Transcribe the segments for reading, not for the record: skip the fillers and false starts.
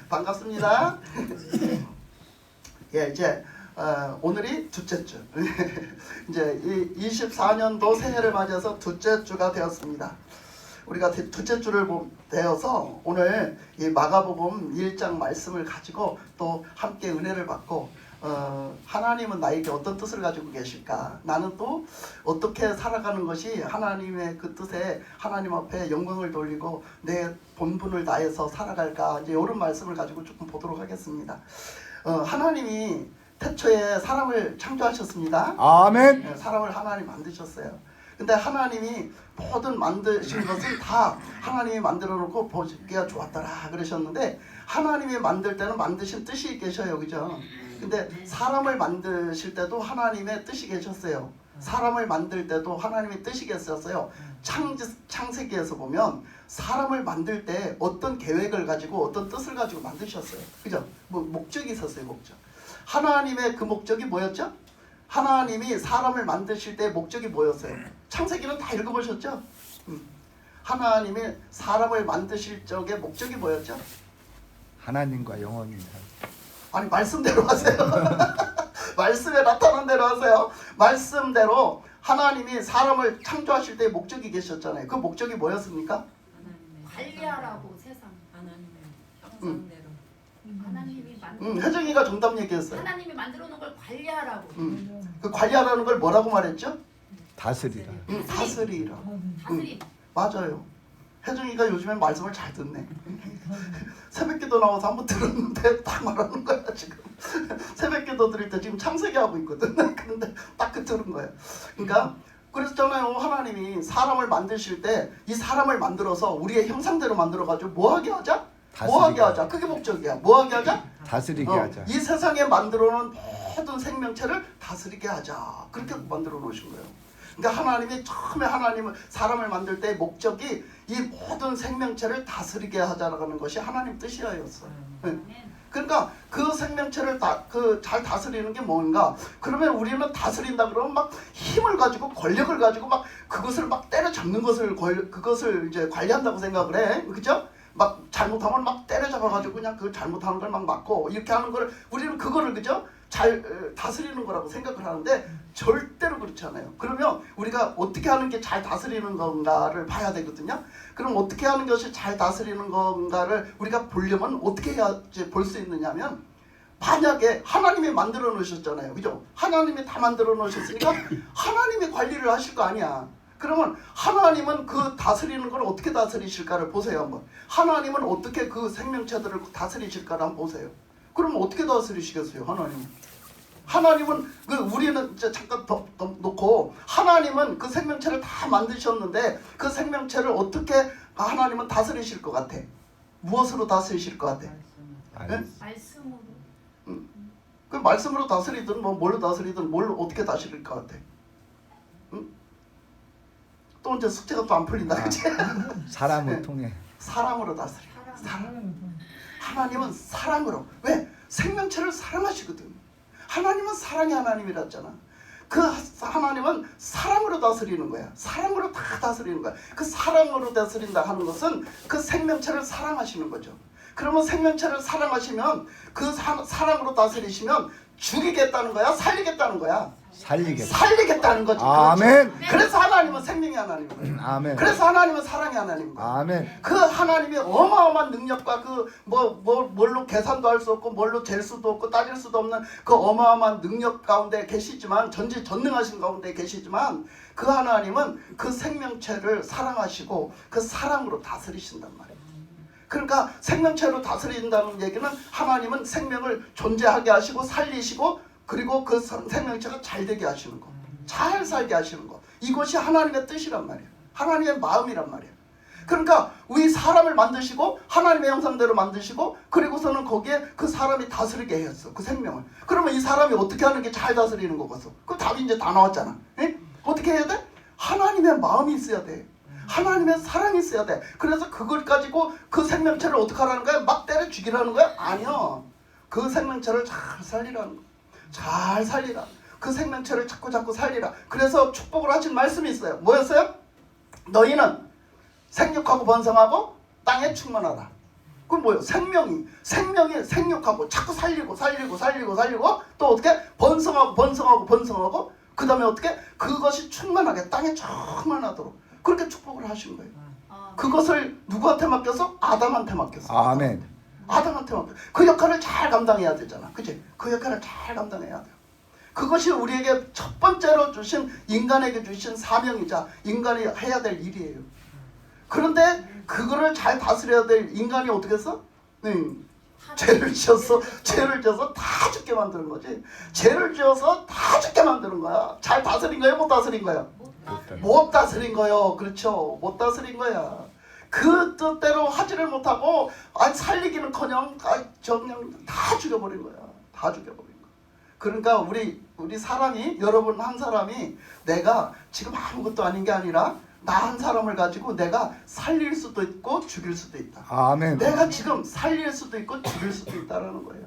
반갑습니다. 예, 이제 오늘이 둘째 주. 이제 24년도 새해를 맞아서 둘째 주가 되었습니다. 우리가 둘째 주를 되어서 오늘 이 마가복음 1장 말씀을 가지고 또 함께 은혜를 받고 하나님은 나에게 어떤 뜻을 가지고 계실까? 나는 또 어떻게 살아가는 것이 하나님의 그 뜻에 하나님 앞에 영광을 돌리고 내 본분을 다해서 살아갈까? 이제 이런 말씀을 가지고 조금 보도록 하겠습니다. 하나님이 태초에 사람을 창조하셨습니다. 아멘. 사람을 하나님 만드셨어요. 근데 하나님이 모든 만드신 것은 다 하나님이 만들어 놓고 보기가 좋았더라 그러셨는데, 하나님이 만들 때는 만드신 뜻이 계셔요, 그죠? 근데 사람을 만드실 때도 하나님의 뜻이 계셨어요. 사람을 만들 때도 하나님의 뜻이 계셨어요. 창세기에서 보면 사람을 만들 때 어떤 계획을 가지고 어떤 뜻을 가지고 만드셨어요, 그죠? 뭐 목적이 있었어요, 목적. 하나님의 그 목적이 뭐였죠? 하나님이 사람을 만드실 때 목적이 뭐였어요? 창세기는 다 읽어보셨죠? 하나님이 사람을 만드실 적의 목적이 뭐였죠? 하나님과 영원히 아니, 말씀대로 하세요. 말씀에 나타난 대로 하세요. 말씀대로 하나님이 사람을 창조하실 때의 목적이 계셨잖아요. 그 목적이 뭐였습니까? 관리하라고 세상 하나님의 형상대로 하나님이 혜정이가 정답 얘기했어요. 하나님이 만들어 놓은 걸 관리하라고. 그 관리하라는 걸 뭐라고 말했죠? 다스리라. 다스리라. 다스리. 맞아요. 혜정이가 요즘엔 말씀을 잘 듣네. 새벽기도 나와서 한번 들었는데 딱 말하는 거야 지금. 새벽기도 드릴 때 지금 창세기 하고 있거든. 근데 딱 그 들은 거야. 그러니까 그랬잖아요. 하나님이 사람을 만드실 때 이 사람을 만들어서 우리의 형상대로 만들어가지고 뭐하게 하자? 뭐하게 하자. 그게 목적이야. 뭐하게 하자? 다스리게 하자. 이 세상에 만들어놓은 모든 생명체를 다스리게 하자. 그렇게 만들어 놓으신 거예요. 그러니까 하나님이 처음에 하나님을 사람을 만들 때 목적이 이 모든 생명체를 다스리게 하자라는 것이 하나님 뜻이었어요. 그러니까 그 생명체를 잘 다스리는 게 뭔가? 그러면 우리는 다스린다 그러면 막 힘을 가지고 권력을 가지고 막 그것을 막 때려잡는 것을 그것을 이제 관리한다고 생각을 해, 그죠? 막 잘못하면 막 때려잡아가지고 그냥 그 잘못하는 걸 막 막고 이렇게 하는 걸 우리는 그거를 그죠? 잘 다스리는 거라고 생각을 하는데 절대로 그렇지 않아요. 그러면 우리가 어떻게 하는 게 잘 다스리는 건가를 봐야 되거든요. 그럼 어떻게 하는 것이 잘 다스리는 건가를 우리가 보려면 어떻게 해야지 볼 수 있느냐면, 만약에 하나님이 만들어 놓으셨잖아요, 그죠? 하나님이 다 만들어 놓으셨으니까 하나님이 관리를 하실 거 아니야. 그러면 하나님은 그 다스리는 걸 어떻게 다스리실까를 보세요 한번. 하나님은 어떻게 그 생명체들을 다스리실까를 한번 보세요. 그럼 어떻게 다스리시겠어요, 하나님은? 하나님은 우리는 이제 잠깐 더 놓고, 하나님은 그 생명체를 다 만드셨는데 그 생명체를 어떻게 하나님은 다스리실 것 같아? 무엇으로 다스리실 것 같아? 네? 말씀으로. 그 말씀으로 다스리든 뭐 뭘로 다스리든 뭘 어떻게 다스릴 것 같아? 또 이제 숙제가 또 안 풀린다, 그치? 사람을 통해. 사랑으로 다스려. 사랑. 하나님은 사랑으로. 왜? 생명체를 사랑하시거든. 하나님은 사랑의 하나님이랬잖아. 그 하나님은 사랑으로 다스리는 거야. 사랑으로 다 다스리는 거야. 그 사랑으로 다스린다 하는 것은 그 생명체를 사랑하시는 거죠. 그러면 생명체를 사랑하시면 그 사랑으로 다스리시면 죽이겠다는 거야? 살리겠다는 거야? 살리겠다는 거지. 아멘. 그렇죠? 그래서 하나님은 생명의 하나님이에요. 아멘. 그래서 하나님은 사랑의 하나님이에요. 아멘. 그 하나님의 어마어마한 능력과 그 뭘로 계산도 할 수 없고 뭘로 잴 수도 없고 따질 수도 없는 그 어마어마한 능력 가운데 계시지만, 전지전능하신 가운데 계시지만, 그 하나님은 그 생명체를 사랑하시고 그 사랑으로 다스리신단 말이에요. 그러니까 생명체로 다스린다는 얘기는 하나님은 생명을 존재하게 하시고 살리시고, 그리고 그 생명체가 잘 되게 하시는 거, 잘 살게 하시는 거, 이것이 하나님의 뜻이란 말이에요. 하나님의 마음이란 말이에요. 그러니까 우리 사람을 만드시고 하나님의 형상대로 만드시고, 그리고서는 거기에 그 사람이 다스리게 했어, 그 생명을. 그러면 이 사람이 어떻게 하는 게 잘 다스리는 거겠어? 그럼 답이 이제 다 나왔잖아. 에? 어떻게 해야 돼? 하나님의 마음이 있어야 돼. 하나님의 사랑이 있어야 돼. 그래서 그걸 가지고 그 생명체를 어떻게 하라는 거야? 막 때려 죽이라는 거야? 아니요. 그 생명체를 잘 살리라는 거야. 잘 살리라. 그 생명체를 자꾸 살리라. 그래서 축복을 하신 말씀이 있어요. 뭐였어요? 너희는 생육하고 번성하고 땅에 충만하라. 그럼 뭐예요? 생명이 생육하고 자꾸 살리고 또 어떻게 번성하고 그 다음에 어떻게 그것이 충만하게 땅에 충만하도록 그렇게 축복을 하신 거예요. 그것을 누구한테 맡겨서? 아담한테 맡겼어요. 아멘. 아담한테 맡겨. 그 역할을 잘 감당해야 되잖아. 그치? 그 역할을 잘 감당해야 돼요. 그것이 우리에게 첫 번째로 주신 인간에게 주신 사명이자 인간이 해야 될 일이에요. 그런데 그거를 잘 다스려야 될 인간이 어떻게 했어? 죄를 지어서 다 죽게 만드는 거지. 죄를 지어서 다 죽게 만드는 거야. 잘 다스린 거예요? 못 다스린 거예요? 못 다스린 거예요. 그렇죠. 못 다스린 거야. 그 뜻대로 하지를 못하고 살리기는커녕 그냥 다 죽여버린 거야. 다 죽여버린 거야. 그러니까 우리 사람이 여러분 한 사람이 내가 지금 아무것도 아닌 게 아니라 나 한 사람을 가지고 내가 살릴 수도 있고 죽일 수도 있다. 아멘. 내가 지금 살릴 수도 있고 죽일 수도 있다라는 거예요.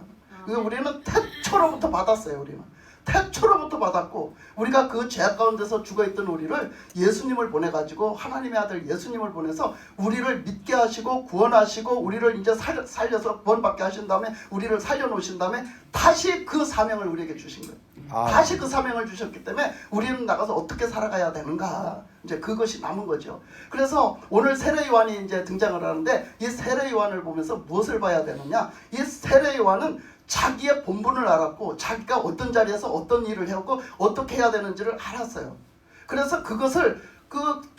우리는 태초로부터 받았어요. 우리는 태초로부터 받았고 우리가 그 죄악 가운데서 죽어있던 우리를 예수님을 보내가지고 하나님의 아들 예수님을 보내서 우리를 믿게 하시고 구원하시고 우리를 이제 살려서 구원받게 하신 다음에 우리를 살려놓으신 다음에 다시 그 사명을 우리에게 주신 거예요. 다시 그 사명을 주셨기 때문에 우리는 나가서 어떻게 살아가야 되는가 이제 그것이 남은 거죠. 그래서 오늘 세례 요한이 이제 등장을 하는데 이 세례 요한을 보면서 무엇을 봐야 되느냐? 이 세례 요한은 자기의 본분을 알았고 자기가 어떤 자리에서 어떤 일을 해왔고 어떻게 해야 되는지를 알았어요. 그래서 그것을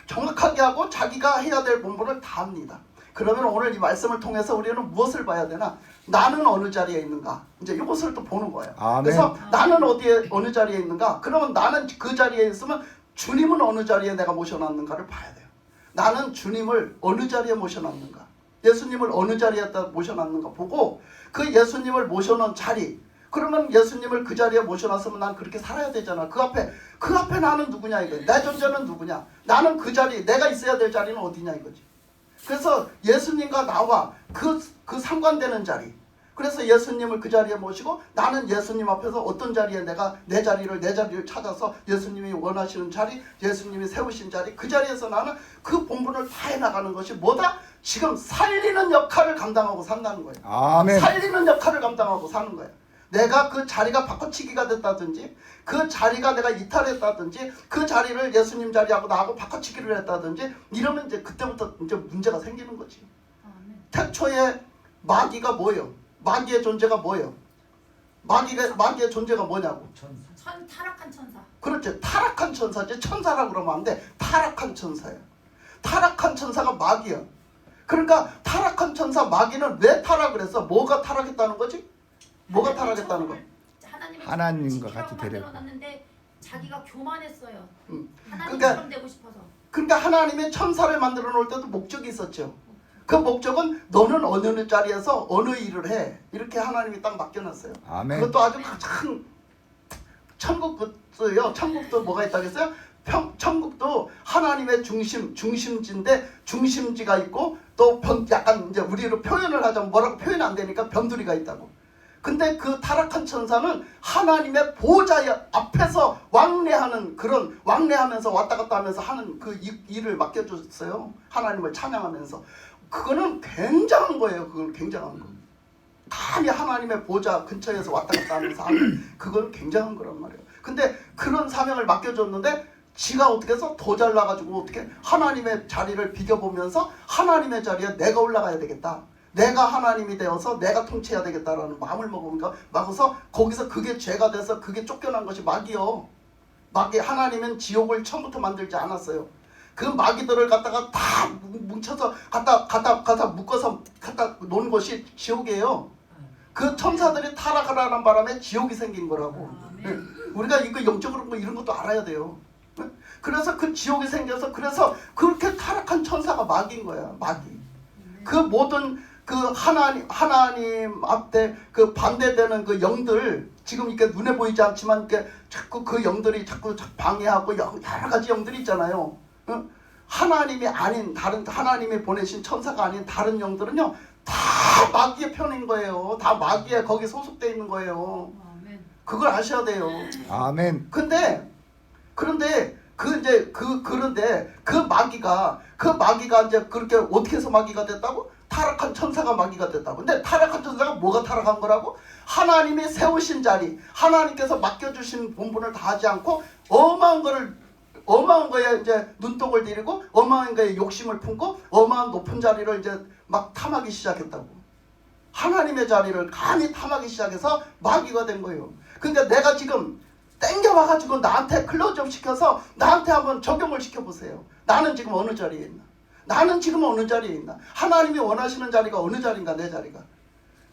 정확하게 하고 자기가 해야 될 본분을 다 합니다. 그러면 오늘 이 말씀을 통해서 우리는 무엇을 봐야 되나? 나는 어느 자리에 있는가? 이제 이것을 또 보는 거예요. 아멘. 그래서 나는 어느 자리에 있는가? 그러면 나는 그 자리에 있으면 주님은 어느 자리에 내가 모셔놨는가를 봐야 돼요. 나는 주님을 어느 자리에 모셔놨는가? 예수님을 어느 자리에다 모셔놨는가 보고 그 예수님을 모셔놓은 자리 그러면 예수님을 그 자리에 모셔놨으면 난 그렇게 살아야 되잖아. 그 앞에 나는 누구냐 이거. 내 존재는 누구냐. 나는 그 자리 내가 있어야 될 자리는 어디냐 이거지. 그래서 예수님과 나와 그 상관되는 자리 그래서 예수님을 그 자리에 모시고 나는 예수님 앞에서 어떤 자리에 내가 내 자리를 찾아서 예수님이 원하시는 자리 예수님이 세우신 자리 그 자리에서 나는 그 본분을 다 해나가는 것이 뭐다? 지금 살리는 역할을 감당하고 산다는 거예요. 아멘. 살리는 역할을 감당하고 사는 거예요. 내가 그 자리가 바꿔치기가 됐다든지 그 자리가 내가 이탈했다든지 그 자리를 예수님 자리하고 나하고 바꿔치기를 했다든지 이러면 이제 그때부터 이제 문제가 생기는 거지. 태초에 마귀가 뭐예요? 마귀의 존재가 뭐예요? 마귀의 존재가 뭐냐고? 타락한 천사. 그렇죠. 타락한 천사지. 천사라고 그러면 안 돼. 타락한 천사예요. 타락한 천사가 마귀야. 그러니까 타락한 천사 마귀는 왜 타락을 했어? 뭐가 타락했다는 거지? 뭐가 타락했다는 거? 하나님과 같이 되려고. 만들어놨는데 자기가 교만했어요. 그러니까 하나님처럼 되고 싶어서. 그러니까 하나님이 천사를 만들어 놓을 때도 목적이 있었죠. 그 목적은 너는 어느 자리에서 어느 일을 해. 이렇게 하나님이 딱 맡겨놨어요. 아멘. 그것도 아주 가장 천국도요. 천국도 뭐가 있다겠어요? 천국도 하나님의 중심지인데 중심지가 있고 또 약간 이제 우리로 표현을 하자면 뭐라고 표현 안 되니까 변두리가 있다고. 근데 그 타락한 천사는 하나님의 보좌 앞에서 왕래하면서 왔다 갔다 하면서 하는 그 일을 맡겨줬어요. 하나님을 찬양하면서. 그거는 굉장한 거예요. 그건 굉장한 거. 감히 하나님의 보좌 근처에서 왔다 갔다 하면서 하는 그건 굉장한 거란 말이에요. 근데 그런 사명을 맡겨줬는데 지가 어떻게 해서 더 잘나가지고 어떻게 하나님의 자리를 비교보면서 하나님의 자리에 내가 올라가야 되겠다. 내가 하나님이 되어서 내가 통치해야 되겠다라는 마음을 먹어서 거기서 그게 죄가 돼서 그게 쫓겨난 것이 마귀요. 마귀 하나님은 지옥을 처음부터 만들지 않았어요. 그 마귀들을 갖다가 다 뭉쳐서 갖다 묶어서 갖다 놓은 것이 지옥이에요. 그 천사들이 타락하라는 바람에 지옥이 생긴 거라고. 우리가 이거 영적으로 이런 것도 알아야 돼요. 그래서 그 지옥이 생겨서 그래서 그렇게 타락한 천사가 마귀인 거야. 마귀. 그 모든 그 하나님 앞에 그 반대되는 그 영들 지금 이렇게 눈에 보이지 않지만 이렇게 자꾸 그 영들이 자꾸 방해하고 여러 가지 영들이 있잖아요. 하나님이 아닌 하나님이 보내신 천사가 아닌 다른 영들은요 다 마귀의 편인 거예요. 다 마귀에 거기 소속돼 있는 거예요. 그걸 아셔야 돼요. 아멘. 그런데 그 마귀가 이제 그렇게 어떻게 해서 마귀가 됐다고? 타락한 천사가 마귀가 됐다고. 근데 타락한 천사가 뭐가 타락한 거라고? 하나님이 세우신 자리, 하나님께서 맡겨주신 본분을 다 하지 않고 어마한 거에 이제 눈독을 들이고 어마한 거에 욕심을 품고 어마한 높은 자리를 이제 막 탐하기 시작했다고. 하나님의 자리를 감히 탐하기 시작해서 마귀가 된 거예요. 그러니까 내가 지금 땡겨와가지고 나한테 클로즈업 시켜서 나한테 한번 적용을 시켜보세요. 나는 지금 어느 자리에 있나? 나는 지금 어느 자리에 있나? 하나님이 원하시는 자리가 어느 자리인가? 내 자리가.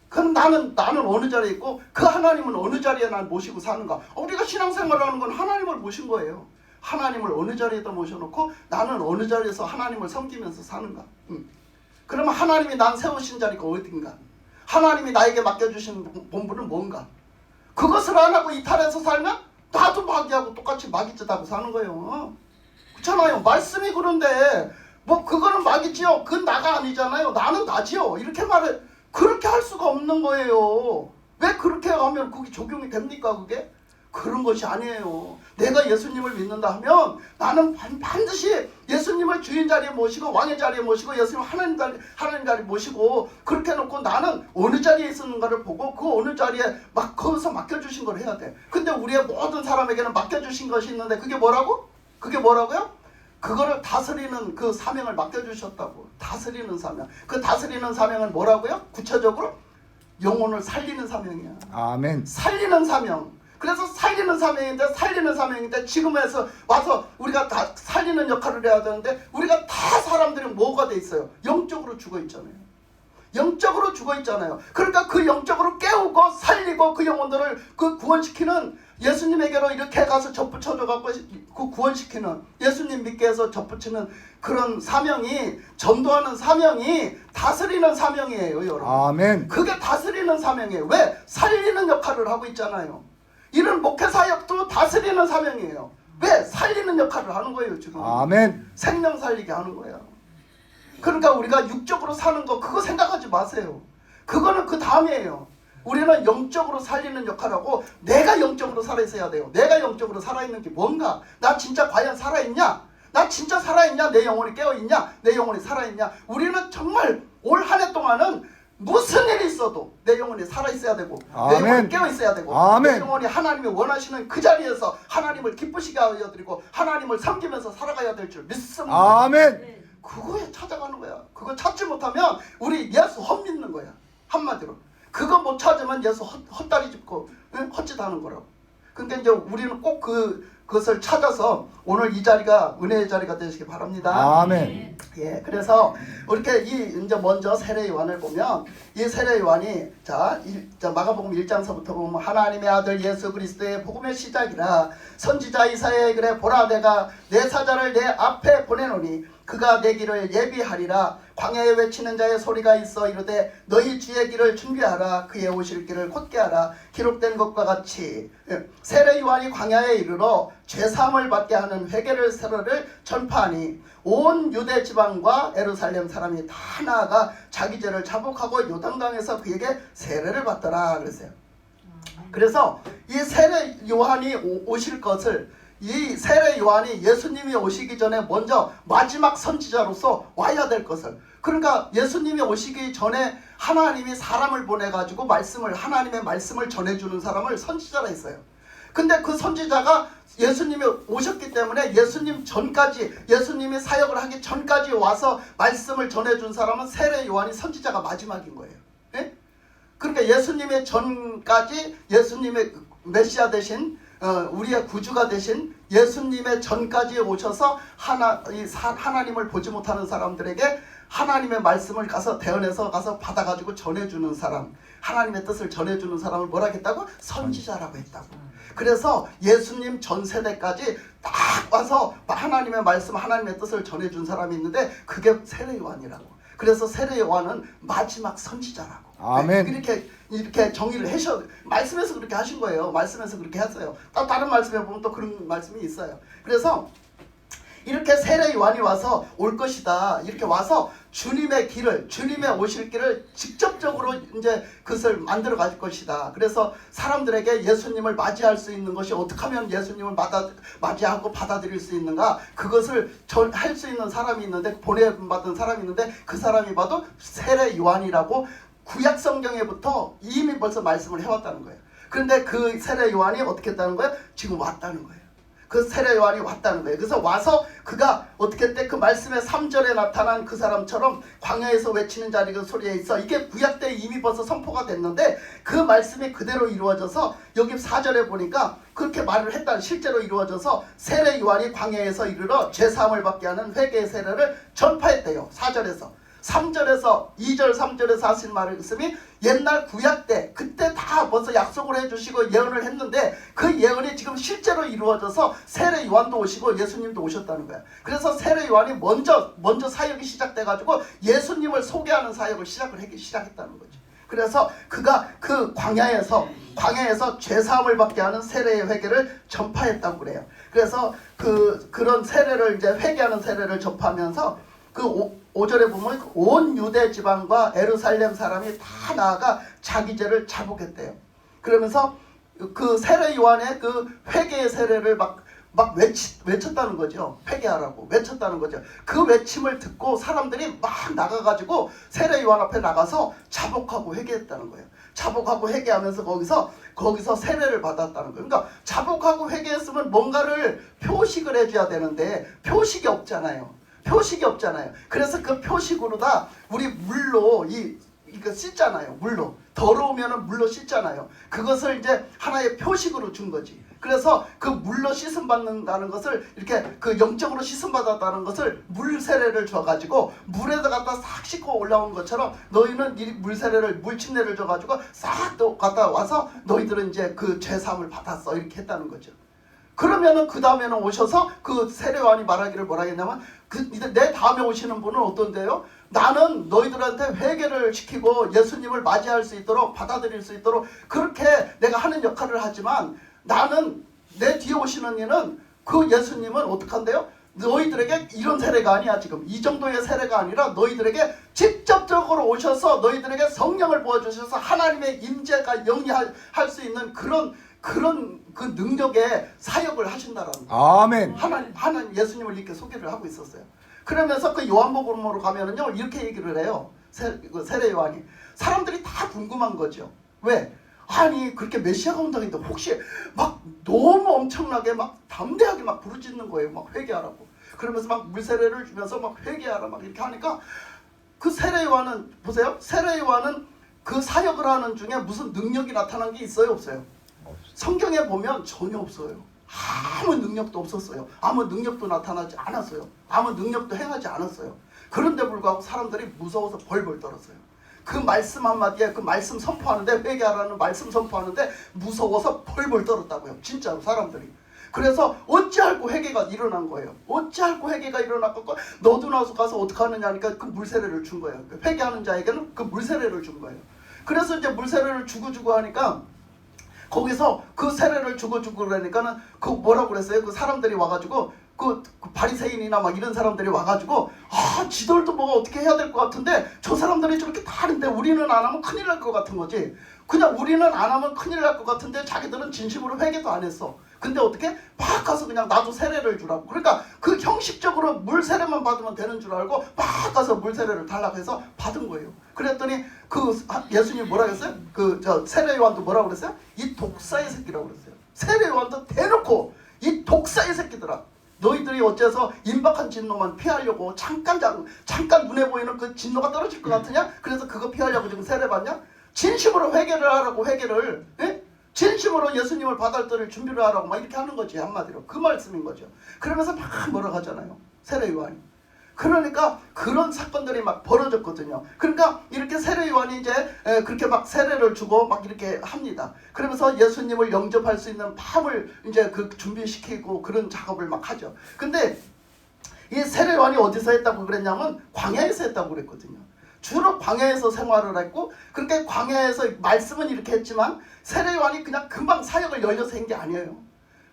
그럼 나는 어느 자리에 있고 그 하나님은 어느 자리에 날 모시고 사는가? 우리가 신앙생활을 하는 건 하나님을 모신 거예요. 하나님을 어느 자리에다 모셔놓고 나는 어느 자리에서 하나님을 섬기면서 사는가? 그러면 하나님이 난 세우신 자리가 어딘가? 하나님이 나에게 맡겨주신 본분은 뭔가? 그것을 안 하고 이탈해서 살면 나도 마귀하고 똑같이 마귀짓하고 사는 거예요. 그렇잖아요. 말씀이 그런데 뭐 그거는 마귀지요. 그건 나가 아니잖아요. 나는 나지요. 이렇게 말해. 그렇게 할 수가 없는 거예요. 왜 그렇게 하면 그게 적용이 됩니까? 그게? 그런 것이 아니에요. 내가 예수님을 믿는다 하면 나는 반드시 예수님을 주인 자리에 모시고 왕의 자리에 모시고 예수님 하나님 자리에 모시고 그렇게 해놓고 나는 어느 자리에 있었는가를 보고 그 어느 자리에 막 거기서 맡겨주신 걸 해야 돼. 근데 우리의 모든 사람에게는 맡겨주신 것이 있는데 그게 뭐라고? 그게 뭐라고요? 그거를 다스리는 그 사명을 맡겨주셨다고. 다스리는 사명. 그 다스리는 사명은 뭐라고요? 구체적으로 영혼을 살리는 사명이야. 아멘. 살리는 사명. 그래서 살리는 사명인데 지금에서 와서 우리가 다 살리는 역할을 해야 되는데 우리가 다 사람들이 뭐가 돼 있어요? 영적으로 죽어 있잖아요. 영적으로 죽어 있잖아요. 그러니까 그 영적으로 깨우고 살리고 그 영혼들을 그 구원시키는 예수님에게로 이렇게 가서 접붙여줘갖고 그 구원시키는 예수님 믿게 해서 접붙이는 그런 사명이 전도하는 사명이 다스리는 사명이에요, 여러분. 아멘. 그게 다스리는 사명이에요. 왜? 살리는 역할을 하고 있잖아요. 이런 목회사역도 다스리는 사명이에요. 왜? 살리는 역할을 하는 거예요, 지금. 아멘. 생명 살리게 하는 거예요. 그러니까 우리가 육적으로 사는 거 그거 생각하지 마세요. 그거는 그 다음이에요. 우리는 영적으로 살리는 역할하고 내가 영적으로 살아있어야 돼요. 내가 영적으로 살아있는 게 뭔가? 나 진짜 과연 살아있냐? 나 진짜 살아있냐? 내 영혼이 깨어있냐? 내 영혼이 살아있냐? 우리는 정말 올 한 해 동안은 무슨 일이 있어도 내 영혼이 살아있어야 되고 내 영혼이 깨어있어야 되고 아멘. 내 영혼이 하나님이 원하시는 그 자리에서 하나님을 기쁘시게 하여 드리고 하나님을 섬기면서 살아가야 될 줄 믿습니다. 아멘. 그거에 찾아가는 거야. 그거 찾지 못하면 우리 예수 헛믿는 거야. 한마디로. 그거 못 찾으면 예수 헛다리 짚고 헛짓하는 거라고. 그러니까 이제 우리는 꼭 그것을 찾아서 오늘 이 자리가 은혜의 자리가 되시기 바랍니다. 아멘. 예, 그래서 이렇게 이제 먼저 세례 요한을 보면 이 세례 요한이 자 마가복음 1장서부터 보면 하나님의 아들 예수 그리스도의 복음의 시작이라 선지자 이사야의 글에 보라 내가 내 사자를 내 앞에 보내노니 그가 내 길을 예비하리라 광야에 외치는 자의 소리가 있어 이르되 너희 주의 길을 준비하라 그의 오실 길을 곧게 하라 기록된 것과 같이 세례 요한이 광야에 이르러 죄사함을 받게 하는 회개를 세례를 전파하니 온 유대 지방과 예루살렘 사람이 다 나아가 자기 죄를 자복하고 요단강에서 그에게 세례를 받더라 그랬어요. 그래서 이 세례 요한이 오실 것을 이 세례 요한이 예수님이 오시기 전에 먼저 마지막 선지자로서 와야 될 것을 그러니까 예수님이 오시기 전에 하나님이 사람을 보내가지고 하나님의 말씀을 전해주는 사람을 선지자라 했어요. 근데 그 선지자가 예수님이 오셨기 때문에 예수님 전까지 예수님이 사역을 하기 전까지 와서 말씀을 전해준 사람은 세례 요한이 선지자가 마지막인 거예요. 네? 그러니까 예수님의 전까지 예수님의 메시아 되신 우리의 구주가 되신 예수님의 전까지 오셔서 하나님을 보지 못하는 사람들에게 하나님의 말씀을 가서 대언해서 가서 받아가지고 전해주는 사람 하나님의 뜻을 전해주는 사람을 뭐라 했다고? 선지자라고 했다고. 그래서 예수님 전 세대까지 딱 와서 하나님의 말씀 하나님의 뜻을 전해준 사람이 있는데 그게 세례 요한이라고. 그래서 세례 요한은 마지막 선지자라고. 아멘. 이렇게 정의를 하셔. 말씀에서 그렇게 하신 거예요. 말씀에서 그렇게 했어요. 다른 말씀에 보면 또 그런 말씀이 있어요. 그래서 이렇게 세례 요한이 와서 올 것이다. 이렇게 와서 주님의 길을, 주님의 오실 길을 직접적으로 이제 그것을 만들어 갈 것이다. 그래서 사람들에게 예수님을 맞이할 수 있는 것이 어떻게 하면 예수님을 맞이하고 받아들일 수 있는가? 그것을 할 수 있는 사람이 있는데, 보내받은 사람이 있는데, 그 사람이 봐도 세례 요한이라고 구약 성경에부터 이미 벌써 말씀을 해왔다는 거예요. 그런데 그 세례 요한이 어떻게 했다는 거예요? 지금 왔다는 거예요. 그 세례 요한이 왔다는 거예요. 그래서 와서 그가 어떻게 했대? 그 말씀의 3절에 나타난 그 사람처럼 광야에서 외치는 자리 그 소리에 있어. 이게 구약 때 이미 벌써 선포가 됐는데 그 말씀이 그대로 이루어져서 여기 4절에 보니까 그렇게 말을 했다. 실제로 이루어져서 세례 요한이 광야에서 이르러 죄사함을 받게 하는 회개의 세례를 전파했대요. 4절에서. 3절에서 2절 3절에서 하신 말씀이 옛날 구약 때 그때 다 벌써 약속을 해주시고 예언을 했는데 그 예언이 지금 실제로 이루어져서 세례 요한도 오시고 예수님도 오셨다는 거야. 그래서 세례 요한이 먼저 사역이 시작돼 가지고 예수님을 소개하는 사역을 시작했다는 거지. 그래서 그가 그 광야에서 죄사함을 받게 하는 세례의 회개를 전파했다고 그래요. 그래서 그런 세례를 이제 회개하는 세례를 전파하면서 그 5절에 보면 온 유대 지방과 에루살렘 사람이 다 나아가 자기 죄를 자복했대요. 그러면서 그 세례 요한의 그 회개의 세례를 막 외쳤다는 거죠. 회개하라고 외쳤다는 거죠. 그 외침을 듣고 사람들이 막 나가가지고 세례 요한 앞에 나가서 자복하고 회개했다는 거예요. 자복하고 회개하면서 거기서 세례를 받았다는 거예요. 그러니까 자복하고 회개했으면 뭔가를 표식을 해줘야 되는데 표식이 없잖아요. 그래서 그 표식으로다 우리 물로 이거 씻잖아요. 물로 더러우면은 물로 씻잖아요. 그것을 이제 하나의 표식으로 준 거지. 그래서 그 물로 씻음 받는다는 것을 이렇게 그 영적으로 씻음 받았다는 것을 물 세례를 줘가지고 물에다 갖다 싹 씻고 올라온 것처럼 너희는 이 물 세례를 물 침례를 줘가지고 싹 또 갖다 와서 너희들은 이제 그 죄 사함을 받았어 이렇게 했다는 거죠. 그러면은 그 다음에는 오셔서 그 세례 요한이 말하기를 뭐라 했냐면 내 다음에 오시는 분은 어떤데요? 나는 너희들한테 회개를 시키고 예수님을 맞이할 수 있도록 받아들일 수 있도록 그렇게 내가 하는 역할을 하지만 나는 내 뒤에 오시는 이는 그 예수님은 어떻게 한대요? 너희들에게 이런 세례가 아니야. 지금 이 정도의 세례가 아니라 너희들에게 직접적으로 오셔서 너희들에게 성령을 부어주셔서 하나님의 임재가 영리할 수 있는 그런 그 능력의 사역을 하신다라는 거예요. 아멘. 하나님 예수님을 이렇게 소개를 하고 있었어요. 그러면서 그 요한복음으로 가면은요 이렇게 얘기를 해요. 세례 요한이 사람들이 다 궁금한 거죠. 왜? 아니 그렇게 메시아가 온다는데 혹시 막 너무 엄청나게 막 담대하게 막 부르짖는 거예요. 막 회개하라고. 그러면서 막 물세례를 주면서 막 회개하라 막 이렇게 하니까 그 세례 요한은 보세요. 세례 요한은 그 사역을 하는 중에 무슨 능력이 나타난 게 있어요? 없어요? 성경에 보면 전혀 없어요. 아무 능력도 없었어요. 아무 능력도 나타나지 않았어요. 아무 능력도 행하지 않았어요. 그런데 불구하고 사람들이 무서워서 벌벌 떨었어요. 그 말씀 한마디에 그 말씀 선포하는데 회개하라는 말씀 선포하는데 무서워서 벌벌 떨었다고요. 진짜로 사람들이. 그래서 어찌할고 회개가 일어난 거예요. 어찌할고 회개가 일어났고 너도 나서 가서 어떻게 하느냐 하니까 그 물세례를 준 거예요. 회개하는 자에게는 그 물세례를 준 거예요. 그래서 이제 물세례를 주고 하니까 거기서 그 세례를 주고 그러니까는 그 뭐라고 그랬어요? 그 사람들이 와가지고 그 바리새인이나 막 이런 사람들이 와가지고 지들도 뭐가 어떻게 해야 될 것 같은데 저 사람들이 저렇게 다 하는데 우리는 안 하면 큰일 날 것 같은 거지. 그냥 우리는 안 하면 큰일 날 것 같은데 자기들은 진심으로 회개도 안 했어. 근데 어떻게 막 가서 그냥 나도 세례를 주라고. 그러니까 그 형식적으로 물 세례만 받으면 되는 줄 알고 막 가서 물 세례를 달라고 해서 받은 거예요. 그랬더니 그 예수님이 뭐라 그랬어요? 저 세례 요한도 뭐라고 그랬어요? 이 독사의 새끼라고 그랬어요. 세례 요한도 대놓고 이 독사의 새끼들아. 너희들이 어째서 임박한 진노만 피하려고 잠깐 눈에 보이는 그 진노가 떨어질 것 같으냐? 그래서 그거 피하려고 지금 세례 받냐? 진심으로 회개를 하라고 회개를. 예? 진심으로 예수님을 받아들일 준비를 하라고 막 이렇게 하는 거지. 한마디로 그 말씀인 거죠. 그러면서 막 뭐라 하잖아요. 세례 요한이. 그러니까 그런 사건들이 막 벌어졌거든요. 그러니까 이렇게 세례 요한이 이제 그렇게 막 세례를 주고 막 이렇게 합니다. 그러면서 예수님을 영접할 수 있는 마음을 이제 그 준비시키고 그런 작업을 막 하죠. 근데 이 세례 요한이 어디서 했다고 그랬냐면 광야에서 했다고 그랬거든요. 주로 광야에서 생활을 했고 그렇게 광야에서 말씀은 이렇게 했지만 세례 요한이 그냥 금방 사역을 열려서 한 게 아니에요.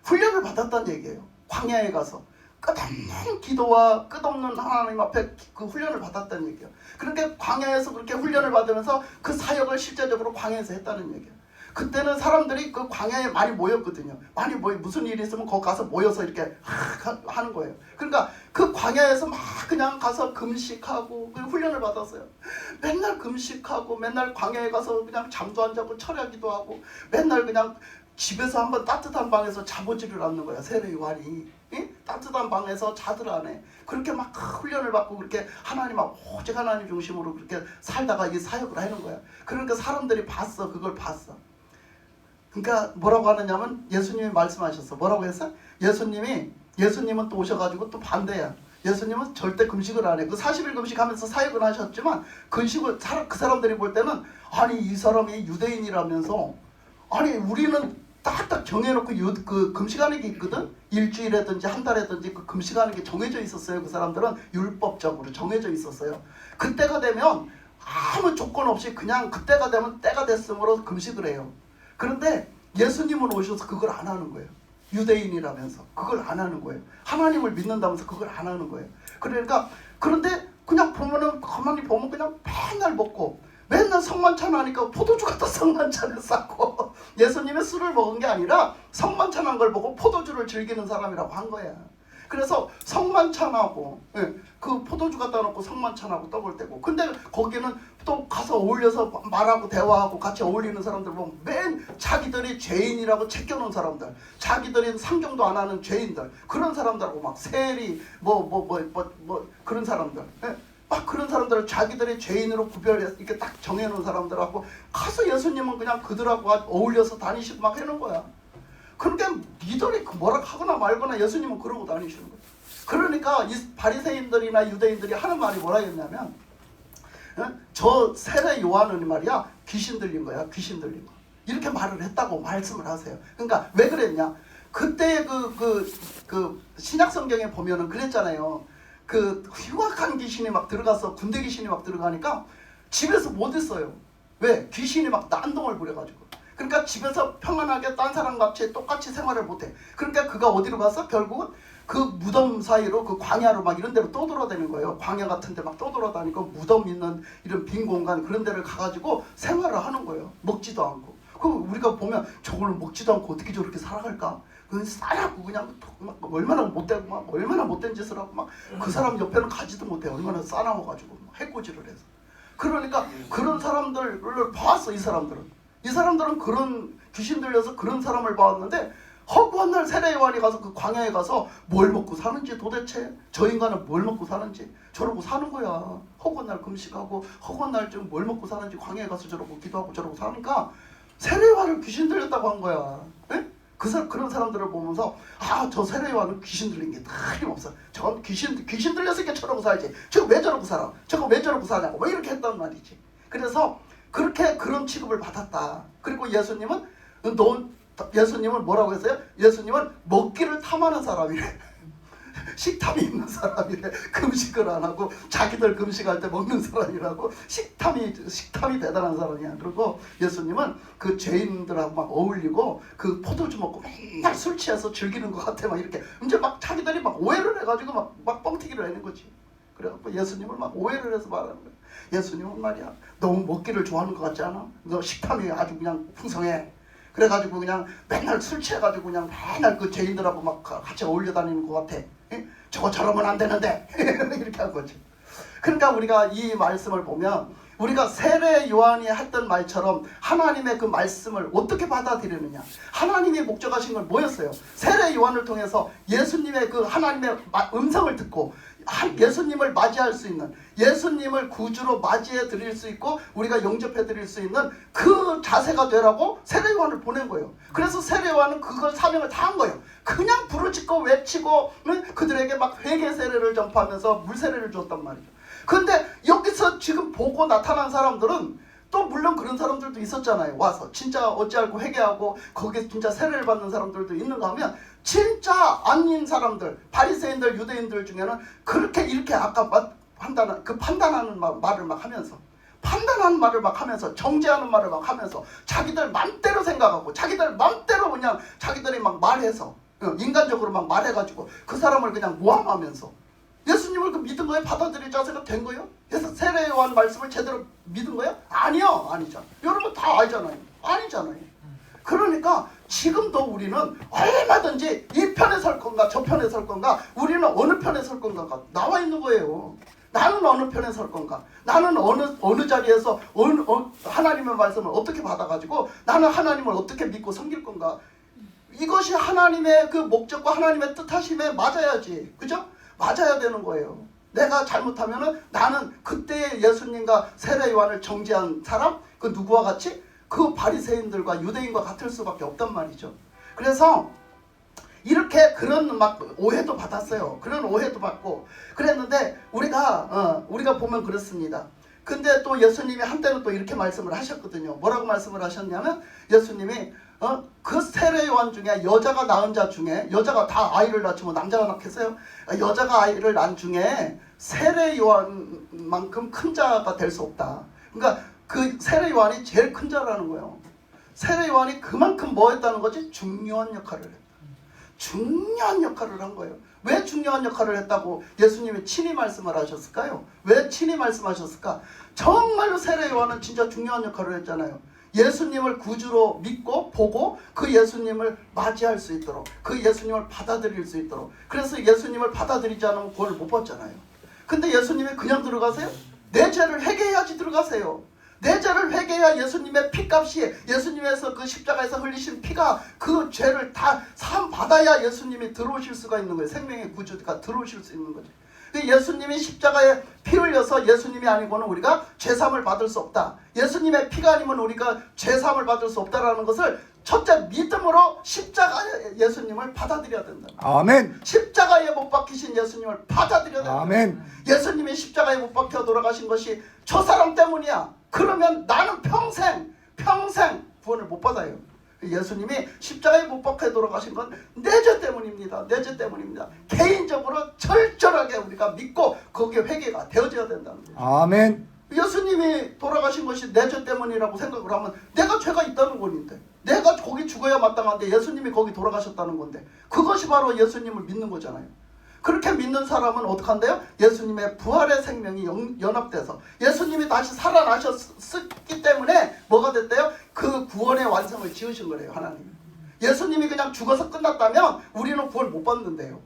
훈련을 받았다는 얘기예요. 광야에 가서 끝없는 기도와 끝없는 하나님 앞에 그 훈련을 받았다는 얘기예요. 그렇게 광야에서 그렇게 훈련을 받으면서 그 사역을 실제적으로 광야에서 했다는 얘기예요. 그때는 사람들이 그 광야에 많이 모였거든요. 많이 무슨 일이 있으면 거기 가서 모여서 이렇게 하는 거예요. 그러니까 그 광야에서 막 그냥 가서 금식하고 그 훈련을 받았어요. 맨날 금식하고 맨날 광야에 가서 그냥 잠도 안 자고 철야기도 하고 맨날 그냥 집에서 한번 따뜻한 방에서 자보지를 않는 거야. 세례 요한이 따뜻한 방에서 자들 안에 그렇게 막 훈련을 받고 그렇게 하나님 오직 하나님 중심으로 그렇게 살다가 이 사역을 하는 거야. 그러니까 사람들이 봤어. 그걸 봤어. 그러니까 뭐라고 하느냐면 예수님이 말씀하셨어. 뭐라고 했어? 예수님은 또 오셔가지고 또 반대야. 예수님은 절대 금식을 안 해. 그 40일 금식하면서 사역을 하셨지만 금식을 그 사람들이 볼 때는 아니 이 사람이 유대인이라면서 아니 우리는 딱딱 정해놓고 그 금식하는 게 있거든. 일주일이든지 한 달이든지 그 금식하는 게 정해져 있었어요. 그 사람들은 율법적으로 정해져 있었어요. 그때가 되면 아무 조건 없이 그냥 그때가 되면 때가 됐으므로 금식을 해요. 그런데 예수님은 오셔서 그걸 안 하는 거예요. 유대인이라면서 그걸 안 하는 거예요. 하나님을 믿는다면서 그걸 안 하는 거예요. 그러니까 그런데 그냥 보면은 가만히 보면 그냥 맨날 먹고 맨날 성만찬하니까 포도주 갖다 성만찬에 쌓고 예수님의 술을 먹은 게 아니라 성만찬한 걸 보고 포도주를 즐기는 사람이라고 한 거야. 그래서 성만찬하고 그 포도주 갖다 놓고 성만찬하고 떡을 떼고 근데 거기는 또 가서 어울려서 말하고 대화하고 같이 어울리는 사람들 보면 맨 자기들이 죄인이라고 챙겨놓은 사람들 자기들이 상경도 안 하는 죄인들 그런 사람들하고 막 세리 그런 사람들 막 그런 사람들을 자기들이 죄인으로 구별해서 이렇게 딱 정해놓은 사람들하고 가서 예수님은 그냥 그들하고 어울려서 다니시고 막 하는 거야. 그러니까 니들이 뭐라 하거나 말거나 예수님은 그러고 다니시는 거예요. 그러니까 이 바리새인들이나 유대인들이 하는 말이 뭐라 했냐면 저 세례 요한은 말이야 귀신 들린 거야. 귀신 들린 거. 이렇게 말을 했다고 말씀을 하세요. 그러니까 왜 그랬냐. 그때 그 신약 성경에 보면은 그랬잖아요. 그 흉악한 귀신이 막 들어가서 군대 귀신이 막 들어가니까 집에서 못 있어요. 왜? 귀신이 막 난동을 부려가지고. 그러니까 집에서 평안하게 딴 사람같이 똑같이 생활을 못해. 그러니까 그가 어디로 가서 결국은 그 무덤 사이로 그 광야로 막 이런 데로 떠돌아다니는 거예요. 광야 같은 데 막 떠돌아다니고 무덤 있는 이런 빈 공간 그런 데를 가가지고 생활을 하는 거예요. 먹지도 않고. 그럼 우리가 보면 저걸 먹지도 않고 어떻게 저렇게 살아갈까? 그건 싸라고 그냥 막 얼마나 못되고 막 얼마나 못된 짓을 하고 막 그 사람 옆에는 가지도 못해. 얼마나 싸나워가지고 해코지를 해서. 그러니까 그런 사람들을 봤어. 이 사람들은 그런 귀신 들려서 그런 사람을 봐왔는데 허구한 날 세례 요한이 가서 그 광야에 가서 뭘 먹고 사는지 도대체 저 인간은 뭘 먹고 사는지 저러고 사는 거야. 허구한 날 금식하고 허구한 날 좀 뭘 먹고 사는지 광야에 가서 저러고 기도하고 저러고 사니까 세례 요한은 귀신 들렸다고 한 거야. 에? 그런 사람들을 보면서 저 세례 요한은 귀신 들린 게 틀림없어. 저건 귀신 들렸으니까 저러고 살지. 저거 왜 저러고 살아? 저거 왜 저러고 사냐고. 왜 이렇게 했단 말이지. 그래서 그렇게 그런 취급을 받았다. 그리고 예수님은 뭐라고 했어요? 예수님은 먹기를 탐하는 사람이래. 식탐이 있는 사람이래. 금식을 안 하고 자기들 금식할 때 먹는 사람이라고. 식탐이 대단한 사람이야. 그리고 예수님은 그 죄인들하고 막 어울리고 그 포도주 먹고 맨날 술 취해서 즐기는 것 같아. 막 이렇게 이제 막 자기들이 막 오해를 해가지고 막 뻥튀기를 하는 거지. 그래갖고 예수님을 막 오해를 해서 말하는 거야. 예수님은 말이야 너무 먹기를 좋아하는 것 같지 않아? 너 식탐이 아주 그냥 풍성해. 그래가지고 그냥 맨날 술 취해가지고 그냥 맨날 그 죄인들하고 막 같이 어울려 다니는 것 같아. 에? 저거 저러면 안 되는데 이렇게 한 거지. 그러니까 우리가 이 말씀을 보면 우리가 세례 요한이 했던 말처럼 하나님의 그 말씀을 어떻게 받아들이느냐. 하나님이 목적하신 건 뭐였어요? 세례 요한을 통해서 예수님의 그 하나님의 음성을 듣고 예수님을 맞이할 수 있는, 예수님을 구주로 맞이해 드릴 수 있고 우리가 영접해 드릴 수 있는 그 자세가 되라고 세례 요한을 보낸 거예요. 그래서 세례 요한은 그걸 사명을 다 한 거예요. 그냥 부르짖고 외치고 그들에게 막 회개 세례를 전파하면서 물 세례를 줬단 말이죠. 근데 여기서 지금 보고 나타난 사람들은 또 물론 그런 사람들도 있었잖아요. 와서 진짜 어찌할고 회개하고 거기에 진짜 세례를 받는 사람들도 있는가 하면 진짜 아닌 사람들, 바리새인들, 유대인들 중에는 그렇게 이렇게 아까 판단하는 말을 막 하면서 판단하는 말을 막 하면서 정죄하는 말을 막 하면서 자기들 맘대로 생각하고 자기들 맘대로 그냥 자기들이 막 말해서 인간적으로 막 말해가지고 그 사람을 그냥 모함하면서 예수님을 그 믿은 거예요? 받아들일 자세가 된 거예요? 그래서 세례요한 말씀을 제대로 믿은 거예요? 아니요, 아니죠. 여러분 다 알잖아요. 아니잖아요. 그러니까 지금도 우리는 얼마든지 이 편에 설 건가 저 편에 설 건가 우리는 어느 편에 설 건가가 나와 있는 거예요. 나는 어느 편에 설 건가? 나는 어느 자리에서 하나님의 말씀을 어떻게 받아가지고 나는 하나님을 어떻게 믿고 섬길 건가? 이것이 하나님의 그 목적과 하나님의 뜻하심에 맞아야지. 그죠? 맞아야 되는 거예요. 내가 잘못하면은 나는 그때 예수님과 세례 요한을 정죄한 사람 그 누구와 같이 그 바리새인들과 유대인과 같을 수밖에 없단 말이죠. 그래서 이렇게 그런 막 오해도 받았어요. 그런 오해도 받고 그랬는데 우리가 보면 그렇습니다. 근데 또 예수님이 한때는 또 이렇게 말씀을 하셨거든요. 뭐라고 말씀을 하셨냐면 예수님이 그 세례 요한 중에 여자가 낳은 자 중에 여자가 다 아이를 낳지만 남자가 낳겠어요? 여자가 아이를 낳은 중에 세례 요한만큼 큰 자가 될 수 없다. 그러니까 그 세례 요한이 제일 큰 자라는 거예요. 세례 요한이 그만큼 뭐 했다는 거지? 중요한 역할을 했다. 중요한 역할을 한 거예요. 왜 중요한 역할을 했다고 예수님이 친히 말씀을 하셨을까요? 왜 친히 말씀하셨을까? 정말로 세례 요한은 진짜 중요한 역할을 했잖아요. 예수님을 구주로 믿고 보고 그 예수님을 맞이할 수 있도록 그 예수님을 받아들일 수 있도록 그래서 예수님을 받아들이지 않으면 구원을 못 받잖아요. 근데 예수님이 그냥 들어가세요? 내 죄를 회개해야지 들어가세요. 내 죄를 회개해야 예수님의 피값이 예수님에서 그 십자가에서 흘리신 피가 그 죄를 다 사함 받아야 예수님이 들어오실 수가 있는 거예요. 생명의 구주가 들어오실 수 있는 거죠. 예수님이 십자가에 피 흘려서 예수님이 아니고는 우리가 죄사함을 받을 수 없다. 예수님의 피가 아니면 우리가 죄사함을 받을 수 없다라는 것을 첫째 믿음으로 십자가의 예수님을 받아들여야 된다. 아멘. 십자가에 못 박히신 예수님을 받아들여야 된다. 아멘. 예수님이 십자가에 못 박혀 돌아가신 것이 저 사람 때문이야. 그러면 나는 평생 구원을 못 받아요. 예수님이 십자가에 못 박혀 돌아가신 건 내 죄 때문입니다. 내 죄 때문입니다. 개인적으로 철저하게 우리가 믿고 거기에 회개가 되어져야 된다는 거죠. 아멘. 예수님이 돌아가신 것이 내 죄 때문이라고 생각을 하면 내가 죄가 있다는 건데 내가 거기 죽어야 마땅한데 예수님이 거기 돌아가셨다는 건데 그것이 바로 예수님을 믿는 거잖아요. 그렇게 믿는 사람은 어떻게 한대요? 예수님의 부활의 생명이 연합돼서 예수님이 다시 살아나셨기 때문에 뭐가 됐대요? 그 구원의 완성을 지으신 거래요. 하나님이. 예수님이 그냥 죽어서 끝났다면 우리는 구원 못 받는데요.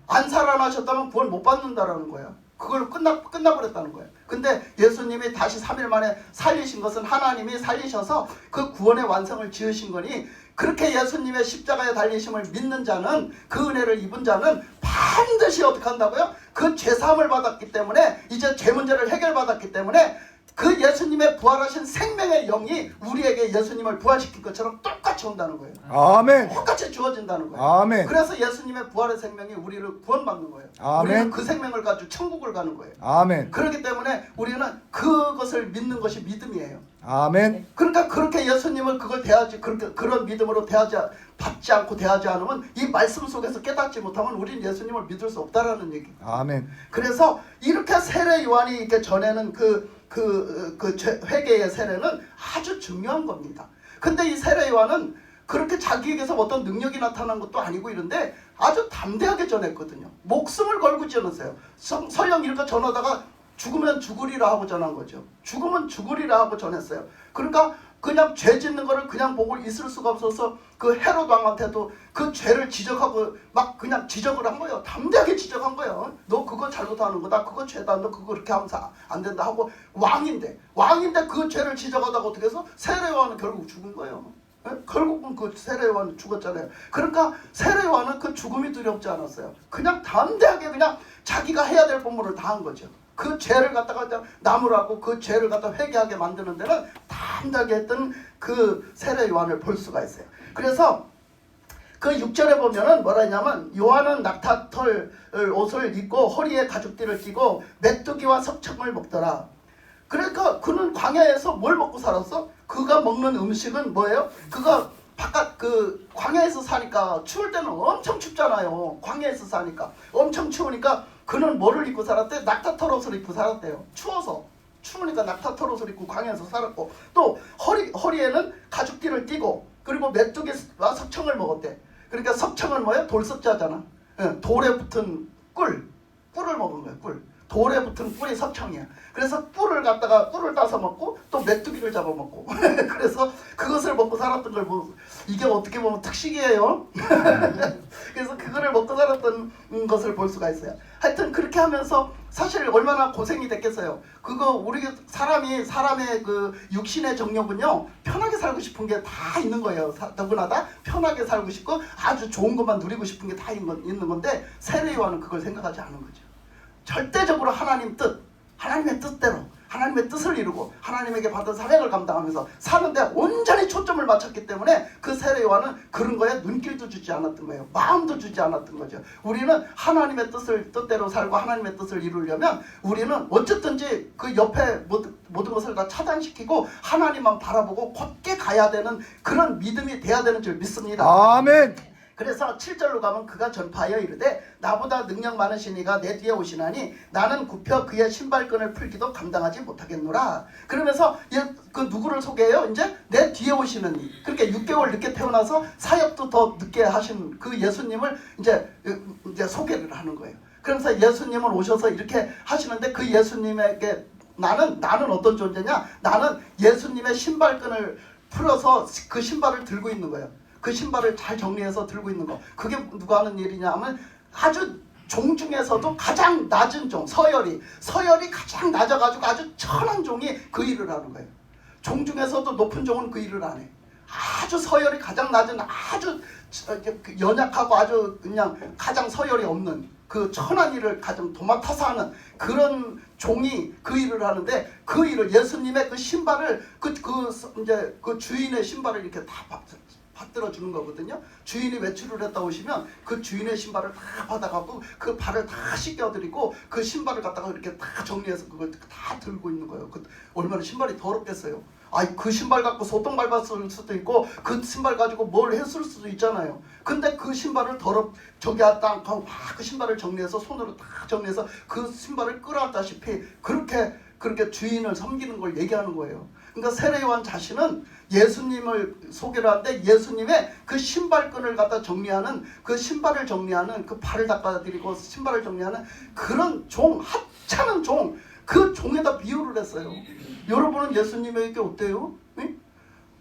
안 살아나셨다면 구원 못 받는다라는 거예요. 그걸 끝나버렸다는 거예요. 근데 예수님이 다시 3일 만에 살리신 것은 하나님이 살리셔서 그 구원의 완성을 지으신 거니 그렇게 예수님의 십자가에 달리심을 믿는 자는 그 은혜를 입은 자는 반드시 어떻게 한다고요? 그 죄사함을 받았기 때문에 이제 죄 문제를 해결받았기 때문에 그 예수님의 부활하신 생명의 영이 우리에게 예수님을 부활시킨 것처럼 똑같이 온다는 거예요. 아멘. 똑같이 주어진다는 거예요. 아멘. 그래서 예수님의 부활의 생명이 우리를 구원받는 거예요. 아멘. 우리는 그 생명을 가지고 천국을 가는 거예요. 아멘. 그렇기 때문에 우리는 그것을 믿는 것이 믿음이에요. 아멘. 그러니까 그렇게 예수님을 그걸 대하지 그런 믿음으로 받지 않고 대하지 않으면 이 말씀 속에서 깨닫지 못하면 우리는 예수님을 믿을 수 없다라는 얘기. 아멘. 그래서 이렇게 세례 요한이 이렇게 전에는 회개의 세례는 아주 중요한 겁니다. 근데 이 세례 요한은 그렇게 자기에게서 어떤 능력이 나타난 것도 아니고 이런데 아주 담대하게 전했거든요. 목숨을 걸고 전했어요. 설령 이렇게 전하다가 죽으면 죽으리라 하고 전한 거죠. 죽으면 죽으리라 하고 전했어요. 그러니까 그냥 죄 짓는 거를 그냥 보고 있을 수가 없어서 그 헤롯 왕한테도 그 죄를 지적하고 막 그냥 지적을 한 거예요. 담대하게 지적한 거예요. 너 그거 잘못하는 거다. 그거 죄다. 너 그거 그렇게 하면 안 된다 하고 왕인데 그 죄를 지적하다가 어떻게 해서 세례 요한은 결국 죽은 거예요. 결국은 그 세례 요한은 죽었잖아요. 그러니까 세례 요한은 그 죽음이 두렵지 않았어요. 그냥 담대하게 그냥 자기가 해야 될 본분을 다 한 거죠. 그 죄를 갖다가 나무라고 그 죄를 갖다 회개하게 만드는 데는 담대하게 했던 그 세례 요한을 볼 수가 있어요. 그래서 그 6절에 보면은 뭐라 했냐면 요한은 낙타털 옷을 입고 허리에 가죽띠를 끼고 메뚜기와 석청을 먹더라. 그러니까 그는 광야에서 뭘 먹고 살았어? 그가 먹는 음식은 뭐예요? 그가 바깥 그 광야에서 사니까 추울 때는 엄청 춥잖아요. 광야에서 사니까 엄청 추우니까 그는 뭐를 입고 살았대? 낙타털 옷을 입고 살았대요. 추우니까 낙타털 옷을 입고 광야에서 살았고 또 허리에는 가죽띠를 띠고 그리고 메뚜기와 석청을 먹었대. 그러니까 석청은 뭐예요? 돌석자잖아. 예, 돌에 붙은 꿀을 먹은 거야. 돌에 붙은 꿀이 석청이야. 그래서 꿀을 따서 먹고 또 메뚜기를 잡아먹고 그래서 그것을 먹고 살았던 걸 이게 어떻게 보면 특식이에요. 그래서 그거를 먹고 살았던 것을 볼 수가 있어요. 하여튼 그렇게 하면서 사실 얼마나 고생이 됐겠어요. 그거 우리 사람의 그 육신의 정욕은요, 편하게 살고 싶은 게 다 있는 거예요. 누구나 다 편하게 살고 싶고 아주 좋은 것만 누리고 싶은 게 다 있는 건데 세례요한은 그걸 생각하지 않은 거죠. 절대적으로 하나님의 뜻대로 하나님의 뜻을 이루고 하나님에게 받은 사명을 감당하면서 사는데 온전히 초점을 맞췄기 때문에 그 세례요한은 그런 거에 눈길도 주지 않았던 거예요. 마음도 주지 않았던 거죠. 우리는 하나님의 뜻대로 살고 하나님의 뜻을 이루려면 우리는 어쨌든지 그 옆에 모든 것을 다 차단시키고 하나님만 바라보고 곧게 가야 되는 그런 믿음이 돼야 되는 줄 믿습니다. 아멘. 그래서 7절로 가면 그가 전파하여 이르되 나보다 능력 많으신 이가 내 뒤에 오시나니 나는 굽혀 그의 신발끈을 풀기도 감당하지 못하겠노라. 그러면서 그 누구를 소개해요? 이제 내 뒤에 오시는 이. 그렇게 6개월 늦게 태어나서 사역도 더 늦게 하신 그 예수님을 이제 소개를 하는 거예요. 그러면서 예수님은 오셔서 이렇게 하시는데 그 예수님에게 나는 어떤 존재냐? 나는 예수님의 신발끈을 풀어서 그 신발을 들고 있는 거예요. 그 신발을 잘 정리해서 들고 있는 거. 그게 누가 하는 일이냐 하면 아주 종 중에서도 가장 낮은 종, 서열이 가장 낮아가지고 아주 천한 종이 그 일을 하는 거예요. 종 중에서도 높은 종은 그 일을 안 해. 아주 서열이 가장 낮은 아주 연약하고 아주 그냥 가장 서열이 없는 그 천한 일을 가장 도맡아서 하는 그런 종이 그 일을 하는데 그 일을 예수님의 그 신발을 그 주인의 신발을 이렇게 다 받들어 주는 거거든요. 주인이 외출을 했다 오시면 그 주인의 신발을 다 받아갖고 그 발을 다 씻겨드리고 그 신발을 갖다가 이렇게 다 정리해서 그걸 다 들고 있는 거예요. 얼마나 신발이 더럽겠어요. 그 신발 갖고 소똥 밟았을 수도 있고 그 신발 가지고 뭘 했을 수도 있잖아요. 근데 그 신발을 저기 왔다 하고 막 그 신발을 정리해서 손으로 다 정리해서 그 신발을 끌어왔다시피 그렇게 주인을 섬기는 걸 얘기하는 거예요. 그러니까 세례요한 자신은 예수님을 소개를 하는데 예수님의 그 신발끈을 갖다 정리하는 그 신발을 정리하는 그 발을 닦아드리고 신발을 정리하는 그런 종, 하찮은 종, 그 종에다 비유를 했어요. 여러분은 예수님에게 어때요? 응?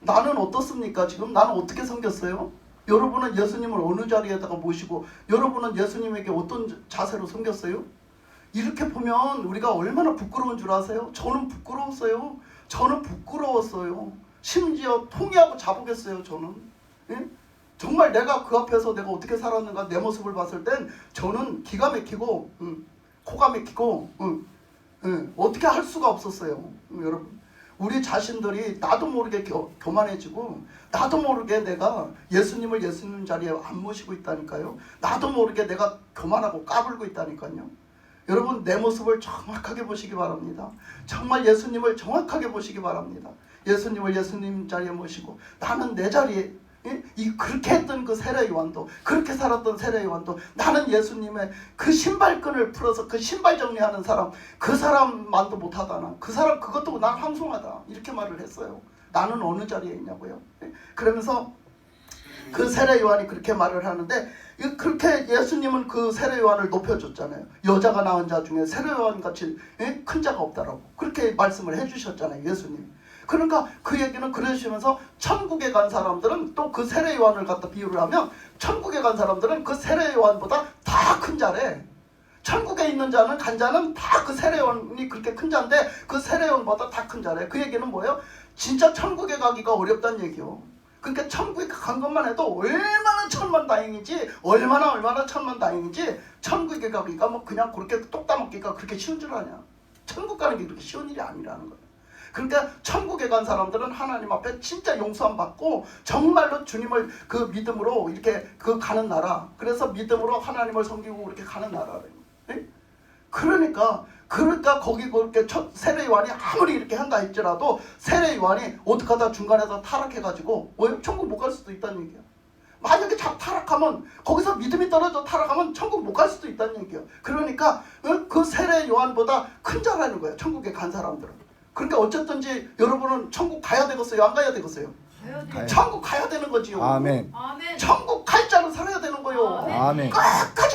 나는 어떻습니까? 지금 나는 어떻게 섬겼어요? 여러분은 예수님을 어느 자리에다가 모시고 여러분은 예수님에게 어떤 자세로 섬겼어요? 이렇게 보면 우리가 얼마나 부끄러운 줄 아세요? 저는 부끄러웠어요. 심지어 통이하고 자보겠어요. 저는. 예? 정말 내가 그 앞에서 내가 어떻게 살았는가 내 모습을 봤을 땐 저는 기가 막히고 코가 막히고 어떻게 할 수가 없었어요. 여러분, 우리 자신들이 나도 모르게 교만해지고 나도 모르게 내가 예수님을 예수님 자리에 안 모시고 있다니까요. 나도 모르게 내가 교만하고 까불고 있다니까요. 여러분, 내 모습을 정확하게 보시기 바랍니다. 정말 예수님을 정확하게 보시기 바랍니다. 예수님을 예수님 자리에 모시고 나는 내 자리에 그렇게 했던 그 세례요한도 그렇게 살았던 세례요한도 나는 예수님의 그 신발끈을 풀어서 그 신발 정리하는 사람 그 사람만도 못하다나 그 사람 그것도 난 황송하다 이렇게 말을 했어요. 나는 어느 자리에 있냐고요. 그러면서 그 세례요한이 그렇게 말을 하는데 그렇게 예수님은 그 세례요한을 높여줬잖아요. 여자가 낳은 자 중에 세례요한같이 큰 자가 없다라고 그렇게 말씀을 해주셨잖아요. 예수님이. 그러니까 그 얘기는 그러시면서 천국에 간 사람들은 또 그 세례요한을 갖다 비유를 하면 천국에 간 사람들은 그 세례요한보다 다 큰 자래. 천국에 있는 자는 간 자는 다 그 세례요한이 그렇게 큰 자인데 그 세례요한보다 다 큰 자래. 그 얘기는 뭐예요? 진짜 천국에 가기가 어렵다는 얘기요. 그러니까 천국에 간 것만 해도 얼마나 천만다행이지 얼마나 천만다행이지 천국에 가기가 뭐 그냥 그렇게 똑 따먹기가 그렇게 쉬운 줄 아냐. 천국 가는 게 그렇게 쉬운 일이 아니라는 거예요. 그러니까 천국에 간 사람들은 하나님 앞에 진짜 용서함 받고 정말로 주님을 그 믿음으로 이렇게 가는 나라. 그래서 믿음으로 하나님을 섬기고 그렇게 가는 나라래요. 그러니까 거기 그렇게 세례요한이 아무리 이렇게 한다 할지라도 세례요한이 어떻게 하다 중간에서 타락해가지고 천국 못 갈 수도 있다는 얘기야. 만약에 타락하면 거기서 믿음이 떨어져 타락하면 천국 못 갈 수도 있다는 얘기야. 그러니까 그 세례요한보다 큰 자라는 거야. 천국에 간 사람들은. 그러니까 어쨌든지 여러분은 천국 가야 되겠어요? 안 가야 되겠어요? 가야 돼. 가야 천국 가야 되는 거지요. 아멘. 아멘. 천국 갈 자는 살아야 되는 거요. 아멘.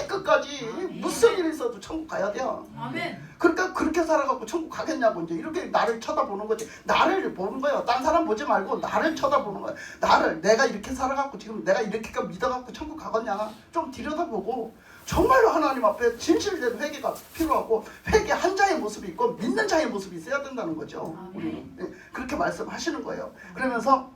끝까지 아멘. 무슨 일이 있어도 천국 가야 돼요. 아멘. 그러니까 그렇게 살아갖고 천국 가겠냐고 이제 이렇게 나를 쳐다보는 거지. 나를 보는 거예요. 딴 사람 보지 말고 나를 쳐다보는 거예요. 나를 내가 이렇게 살아갖고 지금 내가 이렇게 믿어갖고 천국 가겠냐 좀 들여다보고 정말로 하나님 앞에 진실된 회개가 필요하고 회개 한 자의 모습이 있고 믿는 자의 모습이 있어야 된다는 거죠. 우리는 네, 그렇게 말씀하시는 거예요. 그러면서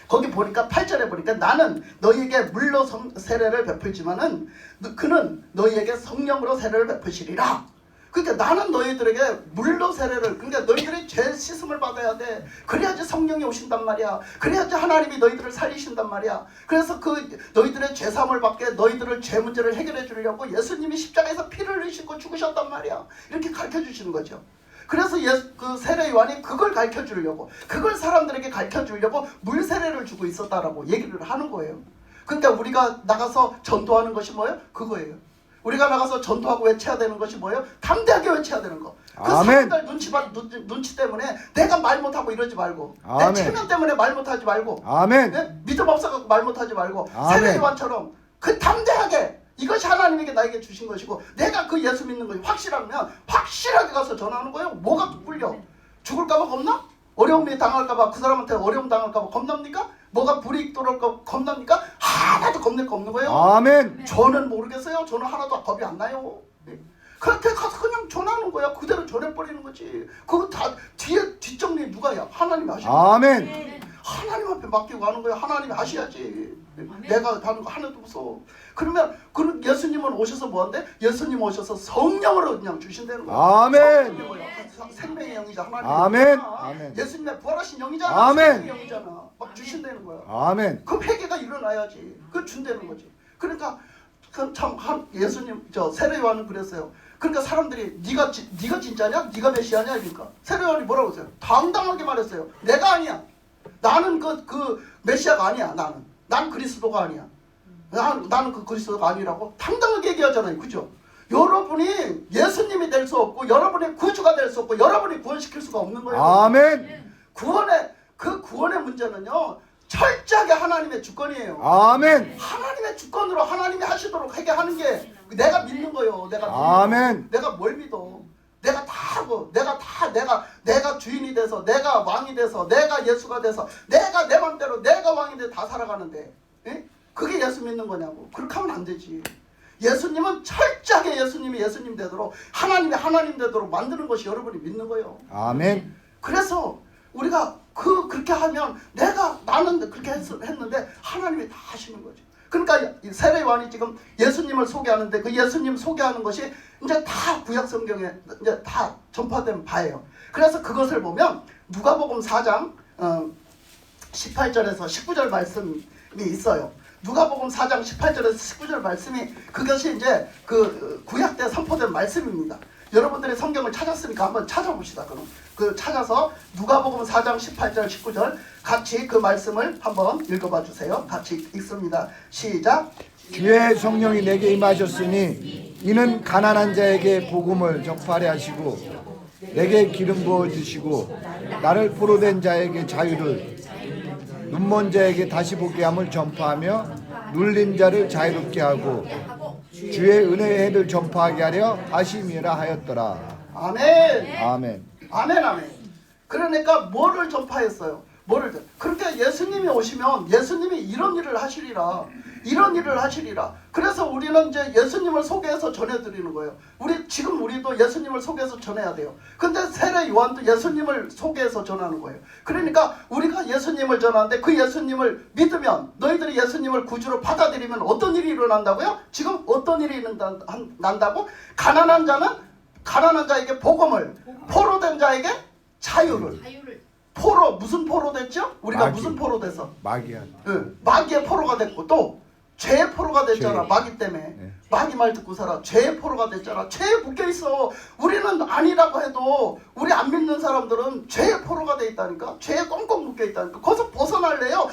거기 보니까 8절에 보니까 나는 너희에게 물로 세례를 베풀지만은 그는 너희에게 성령으로 세례를 베푸시리라. 그러니까 나는 너희들에게 물로 세례를, 그러니까 너희들이 죄 씻음을 받아야 돼. 그래야지 성령이 오신단 말이야. 그래야지 하나님이 너희들을 살리신단 말이야. 그래서 그 너희들의 죄 사함을 받게 너희들을 죄 문제를 해결해 주려고 예수님이 십자가에서 피를 흘리시고 죽으셨단 말이야. 이렇게 가르쳐 주시는 거죠. 그래서 그 세례 요한이 그걸 가르쳐 주려고, 그걸 사람들에게 가르쳐 주려고 물 세례를 주고 있었다라고 얘기를 하는 거예요. 그러니까 우리가 나가서 전도하는 것이 뭐예요? 그거예요. 우리가 나가서 전도하고 외쳐야 되는 것이 뭐예요? 담대하게 외쳐야 되는 거. 그 아멘. 사람들 눈치 때문에 내가 말 못하고 이러지 말고, 아멘. 내 체면 때문에 말 못하지 말고, 아멘. 네? 믿음 없어서 말 못하지 말고, 아멘. 세례 요한처럼 그 담대하게 이것이 하나님에게 나에게 주신 것이고 내가 그 예수 믿는 것이 확실하면 확실하게 가서 전하는 거예요. 뭐가 꿀려? 죽을까봐 겁나? 어려움이 당할까봐, 그 사람한테 어려움 당할까봐 겁납니까? 뭐가 불이익 돌아올까 겁납니까? 하나도 겁낼 거 없는 거예요. 아멘. 저는 모르겠어요. 저는 하나도 겁이 안 나요. 네. 그렇게 가서 그냥 전하는 거야. 그대로 전해버리는 거지. 그거 다 뒷정리 누가 해요? 하나님이 하시는 거야. 아멘. 하나님 앞에 맡기고 하는 거야. 하나님이 하셔야지. 아멘. 내가 하는 거 하나도 무서워. 그러면 예수님은 오셔서 뭐한대? 예수님 오셔서 성령으로 그냥 주신다는 거야. 아멘. 성령이야. 생명의 영이자 하나님. 아멘. 아멘. 예수님의 부활하신 영이잖아. 아멘. 생명의 영이잖아. 막 주신다는 거야. 아멘. 그 회개가 일어나야지. 그 준다는 거지. 그러니까 참 예수님 세례 요한은 그랬어요. 그러니까 사람들이 네가 진짜냐? 네가 메시아냐? 이러니까 세례 요한이 뭐라고 했어요? 당당하게 말했어요. 내가 아니야. 나는 그 메시아가 아니야. 난 그리스도가 아니야. 나는 그 그리스도가 아니라고 당당하게 얘기하잖아요. 그죠? 여러분이 예수님이 될 수 없고 여러분이 구주가 될 수 없고 여러분이 구원시킬 수가 없는 거예요. 아멘. 구원의 문제는요 철저하게 하나님의 주권이에요. 아멘. 하나님의 주권으로 하나님이 하시도록 하게 하는 게 내가 믿는 거예요. 아멘. 내가 뭘 믿어? 내가 다 하고 내가 주인이 돼서 내가 왕이 돼서 내가 예수가 돼서 내가 내 맘대로 내가 왕이 돼서 다 살아가는데 에? 그게 예수 믿는 거냐고. 그렇게 하면 안 되지. 예수님은 철저하게 예수님이 예수님 되도록 하나님이 하나님 되도록 만드는 것이 여러분이 믿는 거예요. 아멘. 그래서 우리가 그렇게 하면 나는 그렇게 했는데 하나님이 다 하시는 거죠. 그러니까 세례 요한이 지금 예수님을 소개하는데 그 예수님 소개하는 것이 이제 다 구약 성경에 이제 다 전파된 바예요. 그래서 그것을 보면 누가복음 4장 18절에서 19절 말씀이 있어요. 누가복음 4장 18절에서 19절 말씀이 그것이 이제 그 구약 때 선포된 말씀입니다. 여러분들이 성경을 찾았으니까 한번 찾아봅시다. 그럼 그 찾아서 누가복음 4장 18절 19절 같이 그 말씀을 한번 읽어봐 주세요. 같이 읽습니다. 시작. 주의 성령이 내게 임하셨으니 이는 가난한 자에게 복음을 전파하려 하시고 내게 기름 부어 주시고 나를 포로된 자에게 자유를 눈먼 자에게 다시 보게 함을 전파하며 눌린 자를 자유롭게 하고 주의 은혜의 해를 전파하게 하려 하심이라 하였더라. 아멘. 아멘. 아멘. 그러니까 뭐를 전파했어요? 그렇게 예수님이 오시면 예수님이 이런 일을 하시리라. 그래서 우리는 이제 예수님을 소개해서 전해드리는 거예요. 우리도 예수님을 소개해서 전해야 돼요. 근데 세례 요한도 예수님을 소개해서 전하는 거예요. 그러니까 우리가 예수님을 전하는데 그 예수님을 믿으면 너희들이 예수님을 구주로 받아들이면 어떤 일이 일어난다고요? 지금 어떤 일이 난다고? 가난한 자에게 복음을, 포로된 자에게 자유를. 포로 무슨 포로 됐죠? 우리가 마귀. 무슨 포로 돼서? 마귀야. 마귀의 포로가 됐고 또 죄의 포로가 됐잖아. 죄. 마귀 때문에. 네. 마귀 말 듣고 살아. 죄의 포로가 됐잖아. 죄에 묶여 있어. 우리는 아니라고 해도 우리 안 믿는 사람들은 죄의 포로가 돼 있다니까. 죄에 꽁꽁 묶여 있다니까. 거기서 벗어날래요?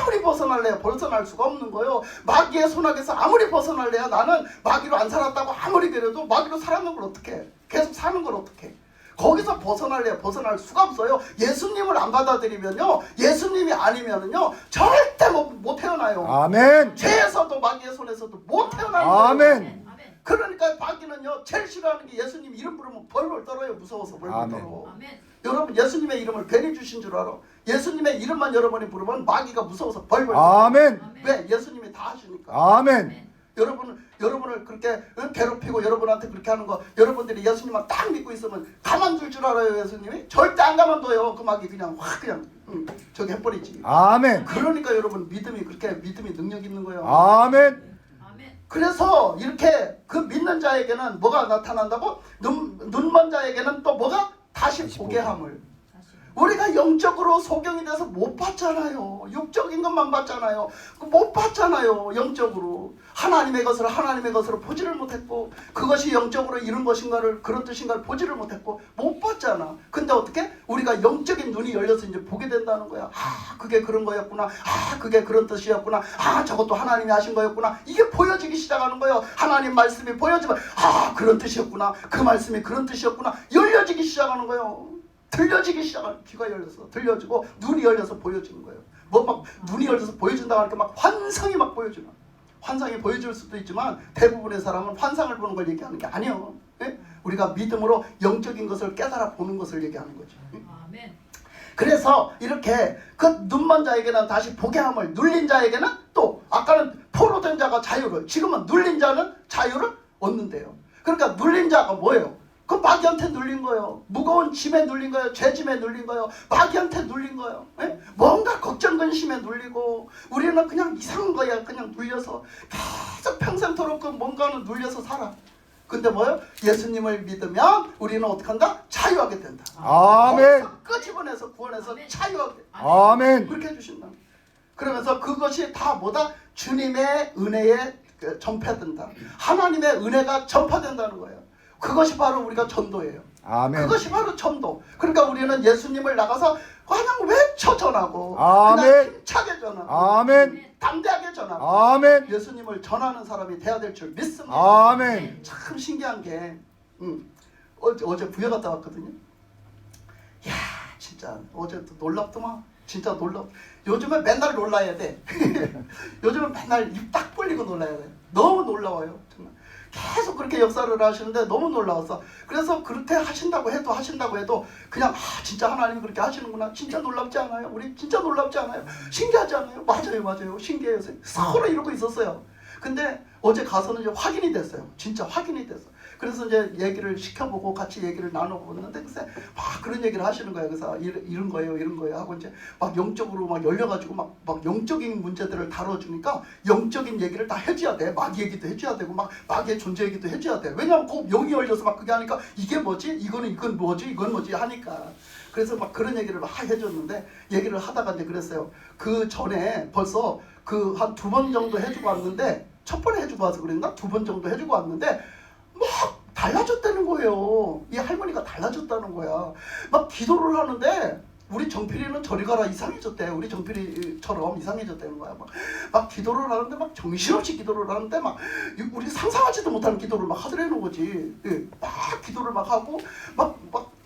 아무리 벗어날래요? 벗어날 수가 없는 거예요. 마귀의 손아귀에서 아무리 벗어날래요? 나는 마귀로 안 살았다고 아무리 그래도 마귀로 살았는 걸 어떻게 해? 계속 사는 걸 어떻게 해? 거기서 벗어날 수가 없어요. 예수님을 안 받아들이면요, 예수님이 아니면은요 절대 못 태어나요. 아멘. 죄에서도 마귀의 손에서도 못 태어나는 거예요. 아멘. 아멘. 그러니까 마귀는요 제일 싫어하는 게 예수님 이름 부르면 벌벌 떨어요. 무서워서 벌벌 아멘. 떨어. 아멘. 여러분 예수님의 이름을 괜히 주신 줄 알아? 예수님의 이름만 여러분이 부르면 마귀가 무서워서 벌벌 떨어. 아멘. 왜? 예수님이 다 하시니까. 아멘. 여러분을 그렇게 괴롭히고 여러분한테 그렇게 하는 거, 여러분들이 예수님만 딱 믿고 있으면 가만둘 줄 알아요? 예수님이? 절대 안 가만둬요. 그 마귀 그냥 확 그냥 저기 해버리지. 아멘. 그러니까 여러분 믿음이 그렇게 믿음이 능력 있는 거예요. 아멘. 그래서 이렇게 그 믿는 자에게는 뭐가 나타난다고? 눈먼 자에게는 또 뭐가? 다시 보게 함을. 우리가 영적으로 소경이 돼서 못 봤잖아요. 육적인 것만 봤잖아요. 못 봤잖아요. 영적으로 하나님의 것으로 보지를 못했고, 그것이 영적으로 이룬 것인가를, 그런 뜻인가를 보지를 못했고 못 봤잖아. 근데 어떻게? 우리가 영적인 눈이 열려서 이제 보게 된다는 거야. 아, 그게 그런 거였구나. 아, 그게 그런 뜻이었구나. 아, 저것도 하나님이 하신 거였구나. 이게 보여지기 시작하는 거예요. 하나님 말씀이 보여지면 아, 그런 뜻이었구나. 그 말씀이 그런 뜻이었구나. 열려지기 시작하는 거예요. 들려지기 시작하는, 귀가 열려서 들려지고 눈이 열려서 보여지는 거예요. 뭐 막 눈이 열려서 보여준다고 하니까 막 환상이 막 보여주나. 환상이 보여줄 수도 있지만 대부분의 사람은 환상을 보는 걸 얘기하는 게 아니에요. 예? 우리가 믿음으로 영적인 것을 깨달아 보는 것을 얘기하는 거죠. 예? 아멘. 그래서 이렇게 그 눈먼 자에게는 다시 보게 함을, 눌린 자에게는 또, 아까는 포로된 자가 자유를, 지금은 눌린 자는 자유를 얻는데요. 그러니까 눌린 자가 뭐예요? 그 마귀한테 눌린 거예요. 무거운 짐에 눌린 거예요. 죄짐에 눌린 거예요. 마귀한테 눌린 거예요. 예? 뭔가 걱정 근심에 눌리고, 우리는 그냥 이상한 거야. 그냥 눌려서 계속 평생토록 그 뭔가는 눌려서 살아. 근데 뭐예요? 예수님을 믿으면 우리는 어떻게 한다? 자유하게 된다. 아멘. 거기서 끄집어내서 구원해서 아멘. 자유하게. 아멘. 그렇게 해주신다. 그러면서 그것이 다 뭐다? 주님의 은혜에 전파된다. 하나님의 은혜가 전파된다는 거예요. 그것이 바로 우리가 전도예요. 아멘. 그것이 바로 전도. 그러니까 우리는 예수님을 나가서 그냥 외쳐 전하고, 아멘. 그냥 힘차게 전하고, 아멘. 담대하게 전하고, 아멘. 예수님을 전하는 사람이 돼야 될 줄 믿습니다. 아멘. 참 신기한 게 어제 부여 갔다 왔거든요. 야, 진짜 어제 또 놀랍더만. 진짜 놀랍. 요즘은 맨날 놀라야 돼. 요즘은 맨날 입 딱 벌리고 놀라야 돼. 너무 놀라워요. 정말. 계속 그렇게 역사를 하시는데 너무 놀라웠어. 그래서 그렇게 하신다고 해도 그냥 진짜 하나님이 그렇게 하시는구나. 진짜 놀랍지 않아요? 우리 진짜 놀랍지 않아요? 신기하지 않아요? 맞아요. 신기해요. 서로 이러고 있었어요. 근데 어제 가서는 이제 확인이 됐어요. 진짜 확인이 됐어. 그래서 이제 얘기를 시켜보고 같이 얘기를 나눠보는데 글쎄 막 그런 얘기를 하시는 거예요. 그래서 이런 거예요 하고 이제 막 영적으로 막 열려가지고 막 영적인 문제들을 다뤄주니까 영적인 얘기를 다 해줘야 돼. 마귀 얘기도 해줘야 되고 막 마귀의 존재 얘기도 해줘야 돼. 왜냐면 꼭 영이 열려서 막 그게 하니까 이게 뭐지? 이건 뭐지 하니까. 그래서 막 그런 얘기를 막 해줬는데, 얘기를 하다가 이제 그랬어요. 그 전에 벌써 그 한 2번 정도 해주고 왔는데, 첫 번에 해주고 와서 그랬나? 2번 정도 해주고 왔는데 막 달라졌다는 거예요. 이 할머니가 달라졌다는 거야. 막 기도를 하는데 우리 정필이는 저리 가라 이상해졌대. 우리 정필이처럼 이상해졌다는 거야. 막 기도를 하는데 막 정신없이 기도를 하는데 막 우리 상상하지도 못하는 기도를 막 하더라는 거지. 예, 막 기도를 막 하고 막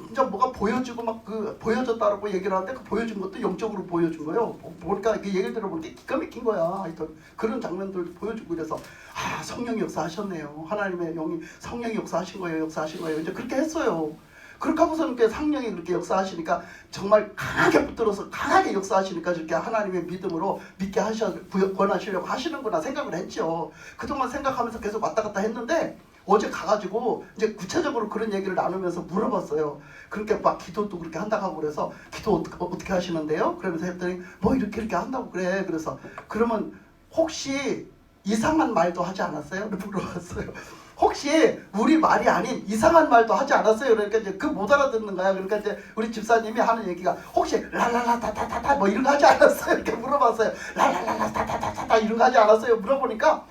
진짜 뭐가 보여지고 막 그 보여졌다라고 얘기를 하는데 그 보여준 것도 영적으로 보여준 거예요. 보니까 그 얘기를 들어보니까 기가 막힌 거야. 하여튼 그런 장면들도 보여주고 그래서 성령이 역사하셨네요. 하나님의 영이 성령이 역사하신 거예요. 이제 그렇게 했어요. 그렇게 하고서는 성령이 그렇게 역사하시니까 정말 강하게 붙들어서 강하게 역사하시니까 저렇게 하나님의 믿음으로 믿게 권하시려고 하시는구나 생각을 했죠. 그동안 생각하면서 계속 왔다 갔다 했는데 어제 가가지고 이제 구체적으로 그런 얘기를 나누면서 물어봤어요. 그렇게 막 기도도 그렇게 한다고 하고 그래서 기도 어떻게 하시는데요? 그러면서 했더니 뭐 이렇게 한다고 그래. 그래서 그러면 혹시 이상한 말도 하지 않았어요? 물어봤어요. 혹시 우리 말이 아닌 이상한 말도 하지 않았어요? 그러니까 이제 그 못 알아듣는 거야. 그러니까 이제 우리 집사님이 하는 얘기가 혹시 랄랄라 타타타타 뭐 이런 거 하지 않았어요? 이렇게 물어봤어요. 랄랄라 타타타타 이런 거 하지 않았어요? 물어보니까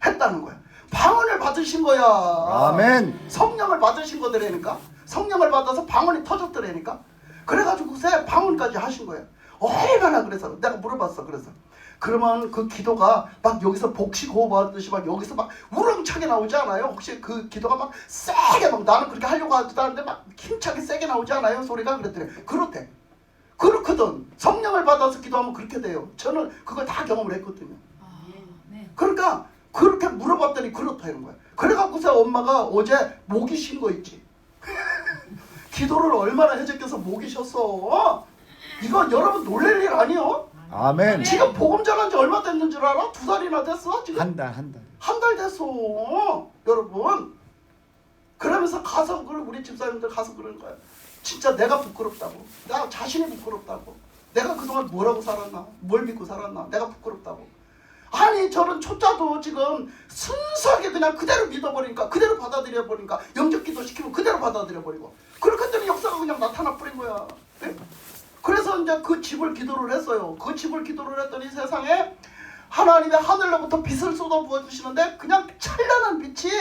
했다는 거야. 방언을 받으신 거야. 아멘. 성령을 받으신 거더라니까. 성령을 받아서 방언이 터졌더라니까. 그래가지고 방언까지 하신 거야. 얼마나 그래서 내가 물어봤어. 그래서 그러면 그 기도가 막 여기서 복식 호흡하듯이 막 여기서 막 우렁차게 나오지 않아요? 혹시 그 기도가 막 세게 막 나는 그렇게 하려고 하지도 않는데 막 힘차게 세게 나오지 않아요? 소리가 그랬더니 그렇대. 그렇거든. 성령을 받아서 기도하면 그렇게 돼요. 저는 그걸 다 경험을 했거든요. 네. 그러니까 그렇게 물어봤더니 그렇다 이런 거야. 그래갖고서 엄마가 어제 목이 쉰 거 있지. 기도를 얼마나 해제껴서 목이 쉬었어. 이거 여러분 놀랄 일 아니요? 아멘. 지금 복음 전한 지 얼마 됐는 줄 알아? 2달이나 됐어 지금? 한 달. 한 달 됐어 여러분. 그러면서 가서 우리 집사님들 가서 그러는 거야. 진짜 내가 부끄럽다고. 나 자신이 부끄럽다고. 내가 그동안 뭐라고 살았나? 뭘 믿고 살았나? 내가 부끄럽다고. 아니 저는 초짜도 지금 순수하게 그냥 그대로 믿어버리니까 그대로 받아들여버리니까 영적 기도 시키면 그대로 받아들여버리고 그렇게 했더니 역사가 그냥 나타나 버린 거야. 네? 그래서 이제 그 집을 기도를 했어요. 그 집을 기도를 했더니 세상에 하나님의 하늘로부터 빛을 쏟아 부어주시는데 그냥 찬란한 빛이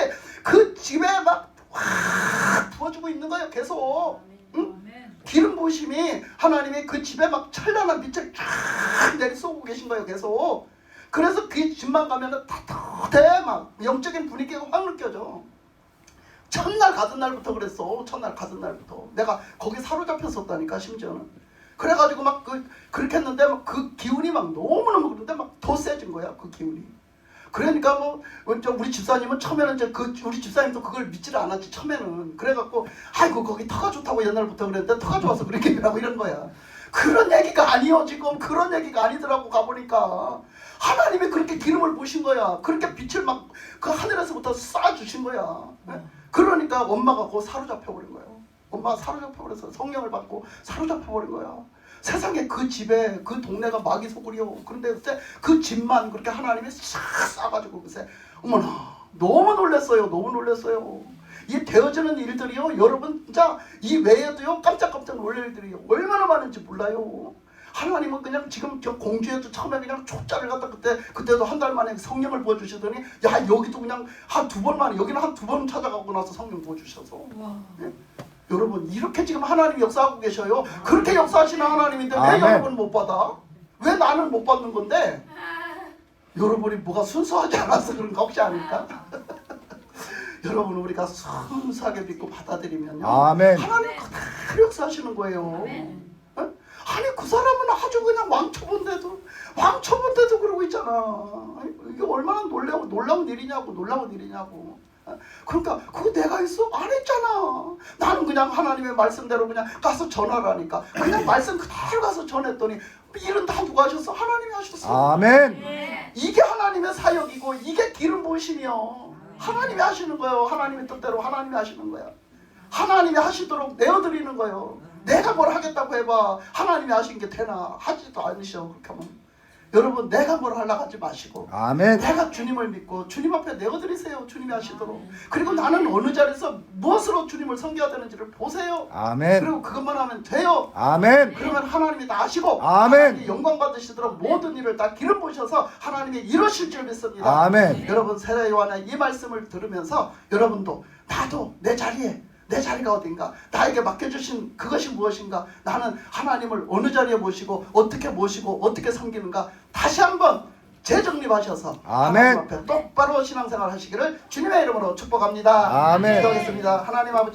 그 집에 막 확 부어주고 있는 거예요. 계속. 응? 기름 부으심이 하나님이 그 집에 막 찬란한 빛을 쫙 내리쏘고 계신 거예요. 계속. 그래서 그 집만 가면은 따뜻해. 막 영적인 분위기가 확 느껴져. 첫날 가던 날부터 그랬어. 첫날 가던 날부터. 내가 거기 사로잡혔었다니까 심지어는. 그래가지고 막 그렇게 했는데 막 그 기운이 막 너무너무 그런데 막 더 세진 거야. 그 기운이. 그러니까 뭐 우리 집사님은 처음에는 이제 우리 집사님도 그걸 믿지를 않았지 처음에는. 그래갖고 아이고 거기 터가 좋다고 옛날부터 그랬는데 터가 좋아서 그렇게 하라고 이런 거야. 그런 얘기가 아니요. 지금 그런 얘기가 아니더라고. 가보니까 하나님이 그렇게 기름을 부으신 거야. 그렇게 빛을 막 그 하늘에서부터 쏴주신 거야. 그러니까 엄마가 그거 사로잡혀버린 거예요. 엄마가 사로잡혀버려서 성령을 받고 사로잡혀버린 거야. 세상에 그 집에 그 동네가 마귀 소굴이요. 그런데 글쎄 그 집만 그렇게 하나님이 싹 쏴가지고 글쎄 어머나 너무 놀랐어요. 너무 놀랐어요. 이 되어지는 일들이요. 여러분 진짜 이 외에도요 깜짝깜짝 놀랄 일들이요. 얼마나 많은지 몰라요. 하나님은 그냥 지금 저 공주에도 처음에 그냥 초짜를 갖다 그때도 한 달 만에 성령을 부어주시더니 야 여기도 그냥 한 2번 만에 여기는 한 2번 찾아가고 나서 성령 부어주셔서 네? 여러분 이렇게 지금 하나님이 역사하고 계셔요. 그렇게 역사하시는 하나님인데 왜 아멘. 여러분 못 받아? 왜 나는 못 받는 건데? 여러분이 뭐가 순수하지 않아서 그런가 혹시 아닐까? 여러분 우리가 순수하게 믿고 받아들이면요 아멘. 하나님 그대로 역사하시는 거예요. 어? 아니 그 사람은 아주 그냥 왕초본데도 그러고 있잖아. 이게 얼마나 놀라운 일이냐고. 그러니까 그거 내가 했어? 안 했잖아. 나는 그냥 하나님의 말씀대로 그냥 가서 전하라니까. 그냥 말씀 그대로 가서 전했더니 일은 다 누가 하셨어? 하나님이 하셨어. 아멘. 이게 하나님의 사역이고 이게 기름 부으심이요. 하나님이 하시는 거예요. 하나님의 뜻대로 하나님이 하시는 거야. 하나님이 하시도록 내어드리는 거예요. 내가 뭘 하겠다고 해봐. 하나님이 하신 게 되나? 하지도 않으셔. 그렇게 하면. 여러분 내가 뭘 하려고 하지 마시고 아멘. 내가 주님을 믿고 주님 앞에 내어드리세요. 주님이 하시도록. 그리고 나는 어느 자리에서 무엇으로 주님을 섬겨야 되는지를 보세요. 아멘. 그리고 그것만 하면 돼요. 아멘. 그러면 하나님이 다 하시고 아멘. 하나님이 영광 받으시도록 모든 일을 다 기름 부으셔서 하나님이 이루실 줄 믿습니다. 아멘. 여러분 세례 요한의 이 말씀을 들으면서 여러분도 나도 내 자리가 어딘가 나에게 맡겨주신 그것이 무엇인가 나는 하나님을 어느 자리에 모시고 어떻게 섬기는가 다시 한번 재정립하셔서 아멘. 하나님 앞에 똑바로 신앙생활 하시기를 주님의 이름으로 축복합니다. 아멘. 기도하겠습니다. 하나님 아버지